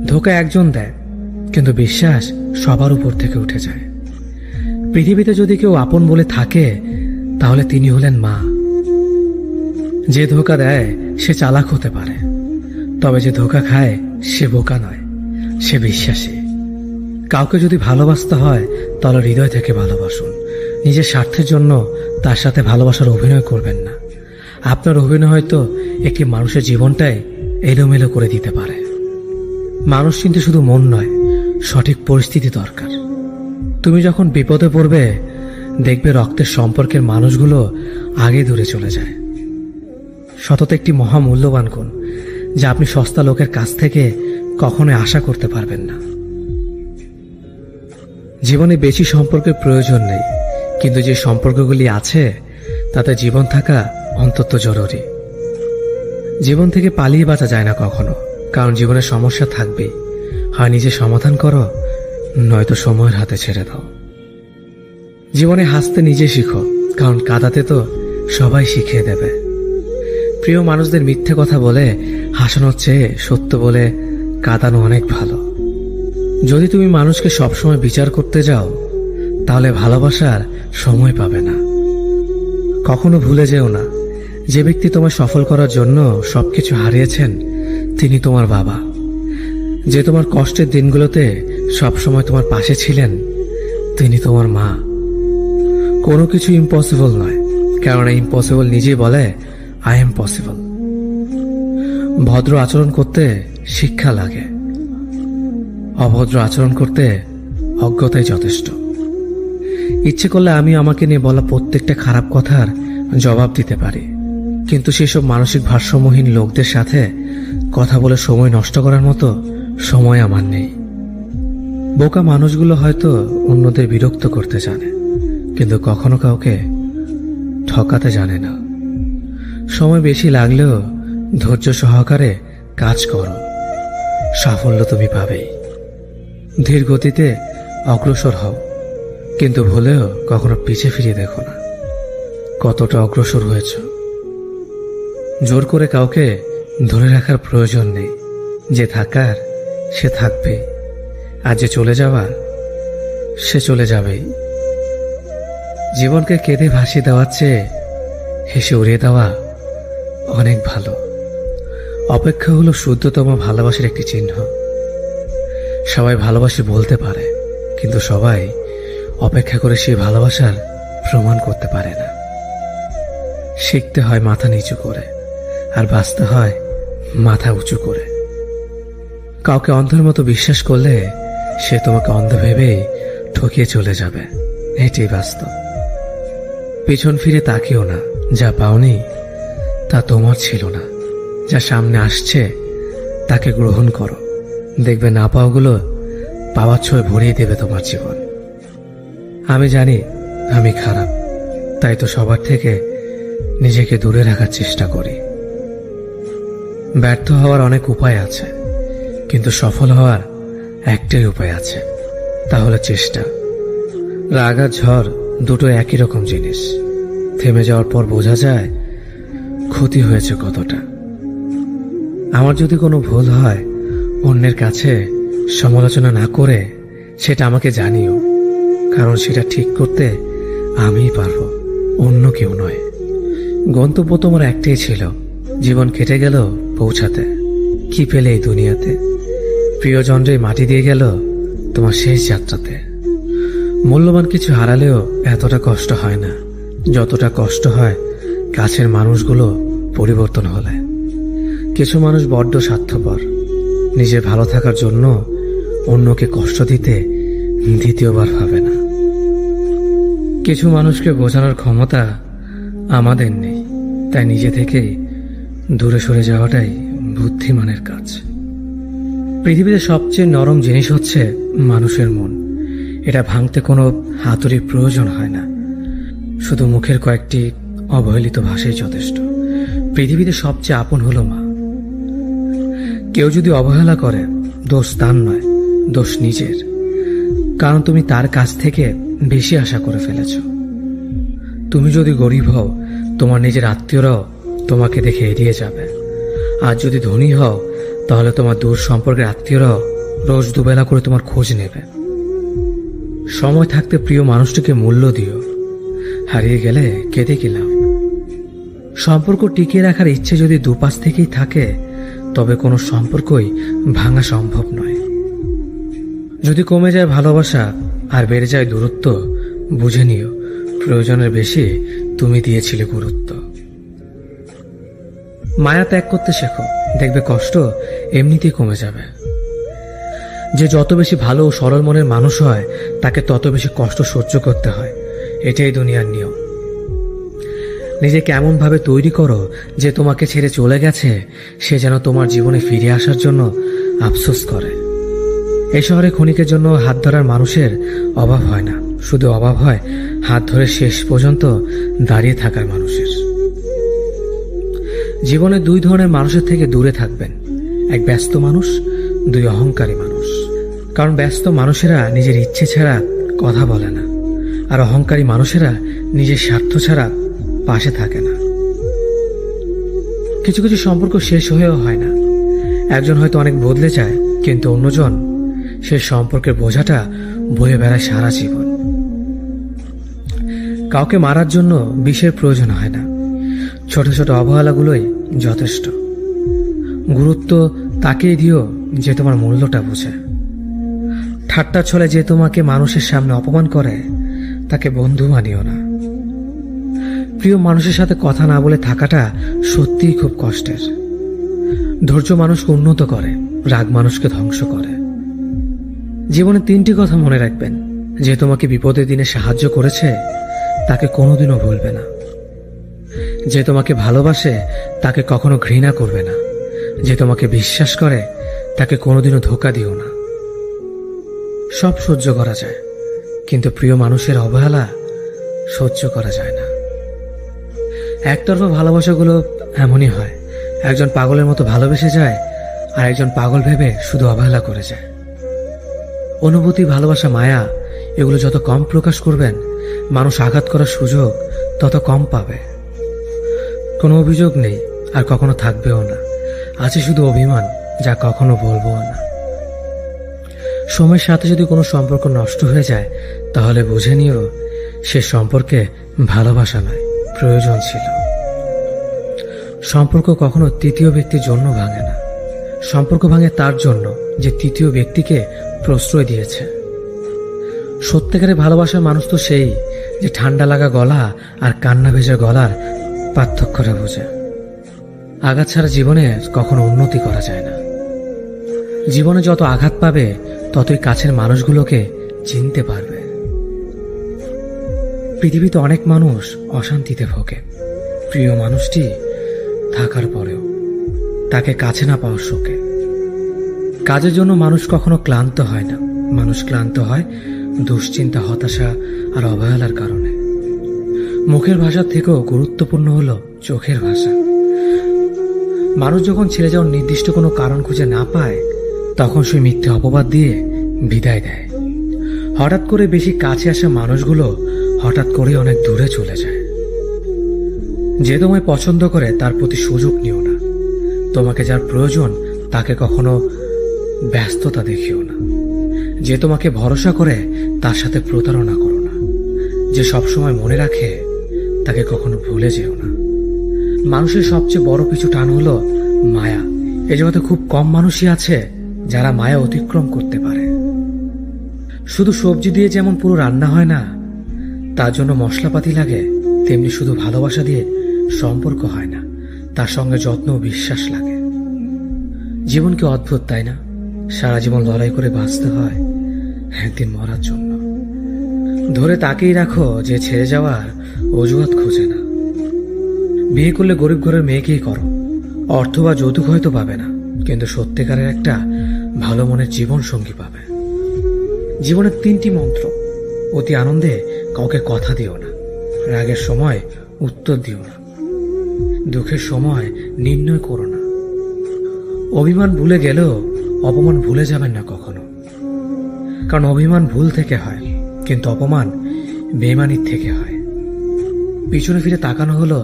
A: ধোঁকা একজন দেয়, কিন্তু বিশ্বাস সবার উপর থেকে উঠে যায়। পৃথিবীতে যদি কেউ আপন বলে থাকে, তাহলে তিনি হলেন মা। যে ধোঁকা দেয় সে চালাক হতে পারে, তবে যে ধোঁকা খায় সে বোকা নয়, সে বিশ্বাসী। কাউকে যদি ভালোবাসতে হয় তাহলে হৃদয় থেকে ভালোবাসুন। নিজের স্বার্থের জন্য তার সাথে ভালোবাসার অভিনয় করবেন না। আপনার অভিনয় হয়তো একটি মানুষের জীবনটাই এলোমেলো করে দিতে পারে। মানুষ কিন্তু শুধু মন নয়, সঠিক পরিস্থিতি দরকার। তুমি যখন বিপদে পড়বে, দেখবে রক্তের সম্পর্কের মানুষগুলো আগে দূরে চলে যায়। সততা একটি মহামূল্যবান গুণ, যা আপনি সস্তা লোকের কাছ থেকে কখনোই আশা করতে পারবেন না। জীবনে বেশি সম্পর্কের প্রয়োজন নেই, কিন্তু যে সম্পর্কগুলি আছে তাতে জীবন থাকা অন্তত জরুরি। জীবন থেকে পালিয়ে বাঁচা যায় না কখনো, কারণ জীবনে সমস্যা থাকবেই। হয় নিজে সমাধান করো, নয়তো সময়ের হাতে ছেড়ে দাও। জীবনে হাসতে নিজে শিখো, কারণ কাঁদাতে তো সবাই শিখিয়ে দেবে। প্রিয় মানুষদের মিথ্যে কথা বলে হাসানোর চেয়ে সত্য বলে কাঁদানো অনেক ভালো। যদি তুমি মানুষকে সবসময় বিচার করতে যাও, তাহলে ভালোবাসার সময় পাবে না। কখনো ভুলে যেও না, যে ব্যক্তি তোমায় সফল করার জন্য সবকিছু হারিয়েছেন, তিনি তোমার বাবা। যে তোমার কষ্টের দিনগুলোতে সবসময় তোমার পাশে ছিলেন, তিনি তোমার মা। কোনো কিছু ইম্পসিবল নয়, কারণ ইম্পসিবল নিজেই বলে আই এম পসিবল। ভদ্র আচরণ করতে শিক্ষা লাগে, অভদ্র আচরণ করতে অজ্ঞতাই যথেষ্ট। ইচ্ছে করলে আমি আমাকে নিয়ে বলা প্রত্যেকটা খারাপ কথার জবাব দিতে পারি, কিন্তু সেসব মানসিক ভারসাম্যহীন লোকদের সাথে কথা বলে সময় নষ্ট করার মতো সময় আমার নেই। বোকা মানুষগুলো হয়তো অন্যদের বিরক্ত করতে জানে, কিন্তু কখনো কাউকে ঠকাতে জানে না। সময় বেশি লাগলেও ধৈর্য সহকারে কাজ করো, সাফল্য তুমি পাবেই। ধীর গতিতে অগ্রসর হও, কিন্তু ভুলেও কখনো পিছে ফিরে দেখো না কতটা অগ্রসর হয়েছ। জোর করে কাউকে ধরে রাখার প্রয়োজন নেই। যে থাকার সে থাকবে, আর যে চলে যাওয়ার সে চলে যাবেই। জীবনকে কেঁদে ভাসিয়ে দেওয়ার চেয়ে হেসে উড়িয়ে দেওয়া অনেক ভালো। অপেক্ষা হলো শুদ্ধতম ভালোবাসার একটি চিহ্ন। সবাই ভালোবাসে বলতে পারে, কিন্তু সবাই অপেক্ষা করে সেই ভালোবাসার প্রমাণ করতে পারে না। শিখতে হয় মাথা নিচু করে, আর বাঁচতে হয় মাথা উঁচু করে। কাউকে অন্ধের মতো বিশ্বাস করলে সে তোমাকে অন্ধ ভেবেই ঠকিয়ে চলে যাবে, এটাই বাস্তব। পিছন ফিরে তাকিও না, যা পাওনি তা তোমার ছিল না। যা সামনে আসছে তাকে গ্রহণ করো, দেখবে না পাওয়াগুলো পাওয়ার ছোঁয় ভরিয়ে দেবে তোমার জীবন। আমি জানি আমি খারাপ, তাই তো সবার থেকে নিজেকে দূরে রাখার চেষ্টা করি। ব্যর্থ হওয়ার অনেক উপায় আছে, কিন্তু সফল হওয়ার একটাই উপায় আছে, তা হলো চেষ্টা। রাগ আর ঝড় দুটো একই রকম জিনিস। থেমে যাওয়ার পর বোঝা যায় ক্ষতি হয়েছে কতটা। আমার যদি কোনো ভুল হয়, অন্যের কাছে সমালোচনা না করে সেটা আমাকে জানিও, কারণ সেটা ঠিক করতে আমিই পারবো, অন্য কেউ নয়। গন্তব্য তোমার একটাই ছিল, জীবন কেটে গেল পৌঁছাতে। কি পেলে এই দুনিয়াতে? প্রিয়জনরে মাটি দিয়ে গেল তোমার শেষ যাত্রাতে। মূল্যবান কিছু হারালেও এতটা কষ্ট হয় না, যতটা কষ্ট হয় কাছের মানুষগুলো পরিবর্তন হলে। কিছু মানুষ বড্ড স্বার্থপর, নিজের ভালো থাকার জন্য অন্যকে কষ্ট দিতে দ্বিতীয়বার ভাবে না। কিছু মানুষকে বোঝানোর ক্ষমতা আমাদের নেই, তাই নিজে থেকেই দূরে সরে যাওয়াটাই বুদ্ধিমানের কাজ। পৃথিবীতে সবচেয়ে নরম জিনিস হচ্ছে মানুষের মন। এটা ভাঙতে কোনো হাতুড়ির প্রয়োজন হয় না, শুধু মুখের কয়েকটি অবহেলিত ভাষাই যথেষ্ট। পৃথিবীতে সবচেয়ে আপন হলো মা। কেউ যদি অবহেলা করে, দোষ তার নয়, দোষ নিজের, কারণ তুমি তার কাছ থেকে বেশি আশা করে ফেলেছ। তুমি যদি গরিব হও, তোমার নিজের আত্মীয়রাও তোমাকে দেখে এড়িয়ে যাবে। আর যদি ধনী হও, তাহলে তোমার দূর সম্পর্কের আত্মীয়রাও রোজ দুবেলা করে তোমার খোঁজ নেবে। সময় থাকতে প্রিয় মানুষটিকে মূল্য দিও, হারিয়ে গেলে কেঁদে কি লাভ? সম্পর্ক টিকিয়ে রাখার ইচ্ছে যদি দুপাশ থেকেই থাকে, তবে কোনো সম্পর্কই ভাঙা সম্ভব নয়। যদি কমে যায় ভালোবাসা আর বেড়ে যায় দূরত্ব, বুঝে নিও প্রয়োজনের বেশি তুমি দিয়েছিলে গুরুত্ব। মায়া ত্যাগ করতে শেখো, দেখবে কষ্ট এমনিতেই কমে যাবে। যে যত বেশি ভালো ও সরল মনের মানুষ হয়, তাকে তত বেশি কষ্ট সহ্য করতে হয়। এটাই দুনিয়ার নিয়ম। নিজেকে এমন ভাবে তৈরি করো যে তোমাকে ছেড়ে চলে গেছে সে যেন তোমার জীবনে ফিরে আসার জন্য আফসোস করে। এই শহরে ক্ষণিকের জন্য হাত ধরার মানুষের অভাব হয় না, শুধু অভাব হয় হাত ধরে শেষ পর্যন্ত দাঁড়িয়ে থাকার মানুষের। জীবনে দুই ধরনের মানুষের থেকে দূরে থাকবেন, এক ব্যস্ত মানুষ, দুই অহংকারী মানুষ। কারণ ব্যস্ত মানুষেরা নিজের ইচ্ছে ছাড়া কথা বলে না, আর অহংকারী মানুষেরা নিজের স্বার্থ ছাড়া পাশে থাকে না। কিছু কিছু সম্পর্ক শেষ হয়েও হয় না। একজন হয়তো অনেক বদলে যায়, কিন্তু অন্যজন সে সম্পর্কের বোঝাটা বয়ে বেড়ায় সারা জীবন। কাউকে মারার জন্য বিষের প্রয়োজন হয় না, ছোট ছোট অবহেলাগুলোই যথেষ্ট। গুরুত্ব তাকেই দিও যে তোমার মূল্যটা বোঝে। ঠাট্টা ছলে যে তোমাকে মানুষের সামনে অপমান করে, তাকে বন্ধু মানিও না। প্রিয় মানুষের সাথে কথা না বলে থাকাটা সত্যিই খুব কষ্টের। ধৈর্য মানুষকে উন্নত করে, রাগ মানুষকে ধ্বংস করে। জীবনে তিনটি কথা মনে রাখবেন: যে তোমাকে বিপদের দিনে সাহায্য করেছে তাকে কোনোদিনও ভুলবে না, যে তোমাকে ভালোবাসে তাকে কখনো ঘৃণা করবে না, যে তোমাকে বিশ্বাস করে তাকে কোনোদিনও ধোঁকা দিও না। সব সহ্য করা যায়, কিন্তু প্রিয় মানুষের অবহেলা সহ্য করা যায় না। একতরফা ভালোবাসাগুলো এমনই হয়, একজন পাগলের মতো ভালোবেসে যায় আর একজন পাগল ভেবে শুধু অবহেলা করে যায়। অনুভূতি, ভালোবাসা, মায়া এগুলো যত কম প্রকাশ করবেন, মানুষ আঘাত করার সুযোগ তত কম পাবে। কোনো অভিযোগ নেই আর কখনো থাকবেও না, আছে শুধু অভিমান, যা কখনো বলবো না। সময়ের সাথে যদি কোনো সম্পর্ক নষ্ট হয়ে যায়, তাহলে বুঝে নিও সে সম্পর্কে ভালোবাসা নয়, প্রয়োজন ছিল। সম্পর্ক কখনো তৃতীয় ব্যক্তির জন্য ভাঙে না, সম্পর্ক ভাঙে তার জন্য যে তৃতীয় ব্যক্তিকে প্রশ্রয় দিয়েছে। সত্যিকারের ভালোবাসার মানুষ তো সেই যে ঠান্ডা লাগা গলা আর কান্না ভেজা গলার পার্থক্যটা বোঝে। আঘাত ছাড়া জীবনে কখনো উন্নতি করা যায় না। জীবনে যত আঘাত পাবে, ততই কাছের মানুষগুলোকে চিনতে পারবে। পৃথিবীতে অনেক মানুষ অশান্তিতে ভোগে, প্রিয় মানুষটি থাকার পরেও তাকে কাছে না পাওয়ার শোকে। কাজের জন্য মানুষ কখনো ক্লান্ত হয় না, মানুষ ক্লান্ত হয় দুশ্চিন্তা, হতাশা আর অবহেলার কারণে। মুখের ভাষার থেকেও গুরুত্বপূর্ণ হলো চোখের ভাষা। মানুষ যখন ছেড়ে যাওয়ার নির্দিষ্ট কোনো কারণ খুঁজে না পায়, তখন সে মিথ্যে অপবাদ দিয়ে বিদায় দেয়। হঠাৎ করে বেশি কাছে আসা মানুষগুলো হঠাৎ করে অনেক দূরে চলে যায়। যে তোমায় পছন্দ করে তার প্রতি সুযোগ নিও না। তোমাকে যার প্রয়োজন তাকে কখনো ব্যস্ততা দেখিও না। যে তোমাকে ভরসা করে তার সাথে প্রতারণা করো না। যে সবসময় মনে রাখে তাকে কখনো ভুলে যেও না। মানুষের সবচেয়ে বড় পিছু টান হলো মায়া। এই জগতে খুব কম মানুষই আছে যারা মায়া অতিক্রম করতে পারে। শুধু সবজি দিয়ে যেমন পুরো রান্না হয় না, তার জন্য মশলাপাতি লাগে, তেমনি শুধু ভালোবাসা দিয়ে সম্পর্ক হয় না, তার সঙ্গে যত্ন ও বিশ্বাস লাগে। জীবন কি অদ্ভুত, তাই না? সারা জীবন লড়াই করে বাঁচতে হয় একদিন মরার জন্য। ধরে তাকেই রাখো যে ছেড়ে যাওয়ার অজুহাত খোঁজে না। বিয়ে করলে গরিব ঘরের মেয়েকেই করো। অর্থ বা যৌতুক হয়তো পাবে না, কিন্তু সত্যিকারের একটা ভালো মনের জীবন সঙ্গী পাবে। জীবনের তিনটি মন্ত্র: অতি আনন্দে কাউকে কথা দিও না, রাগের সময় উত্তর দিও না, দুঃখের সময় নির্ণয় করো না। অভিমান ভুলে গেলেও অপমান ভুলে যাবেন না কখনো, কারণ অভিমান ভুল থেকে হয়, কিন্তু অপমান বেইমানির থেকে হয়। পিছনে ফিরে তাকানো হলো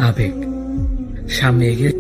A: আবেগ, সামনে এগিয়ে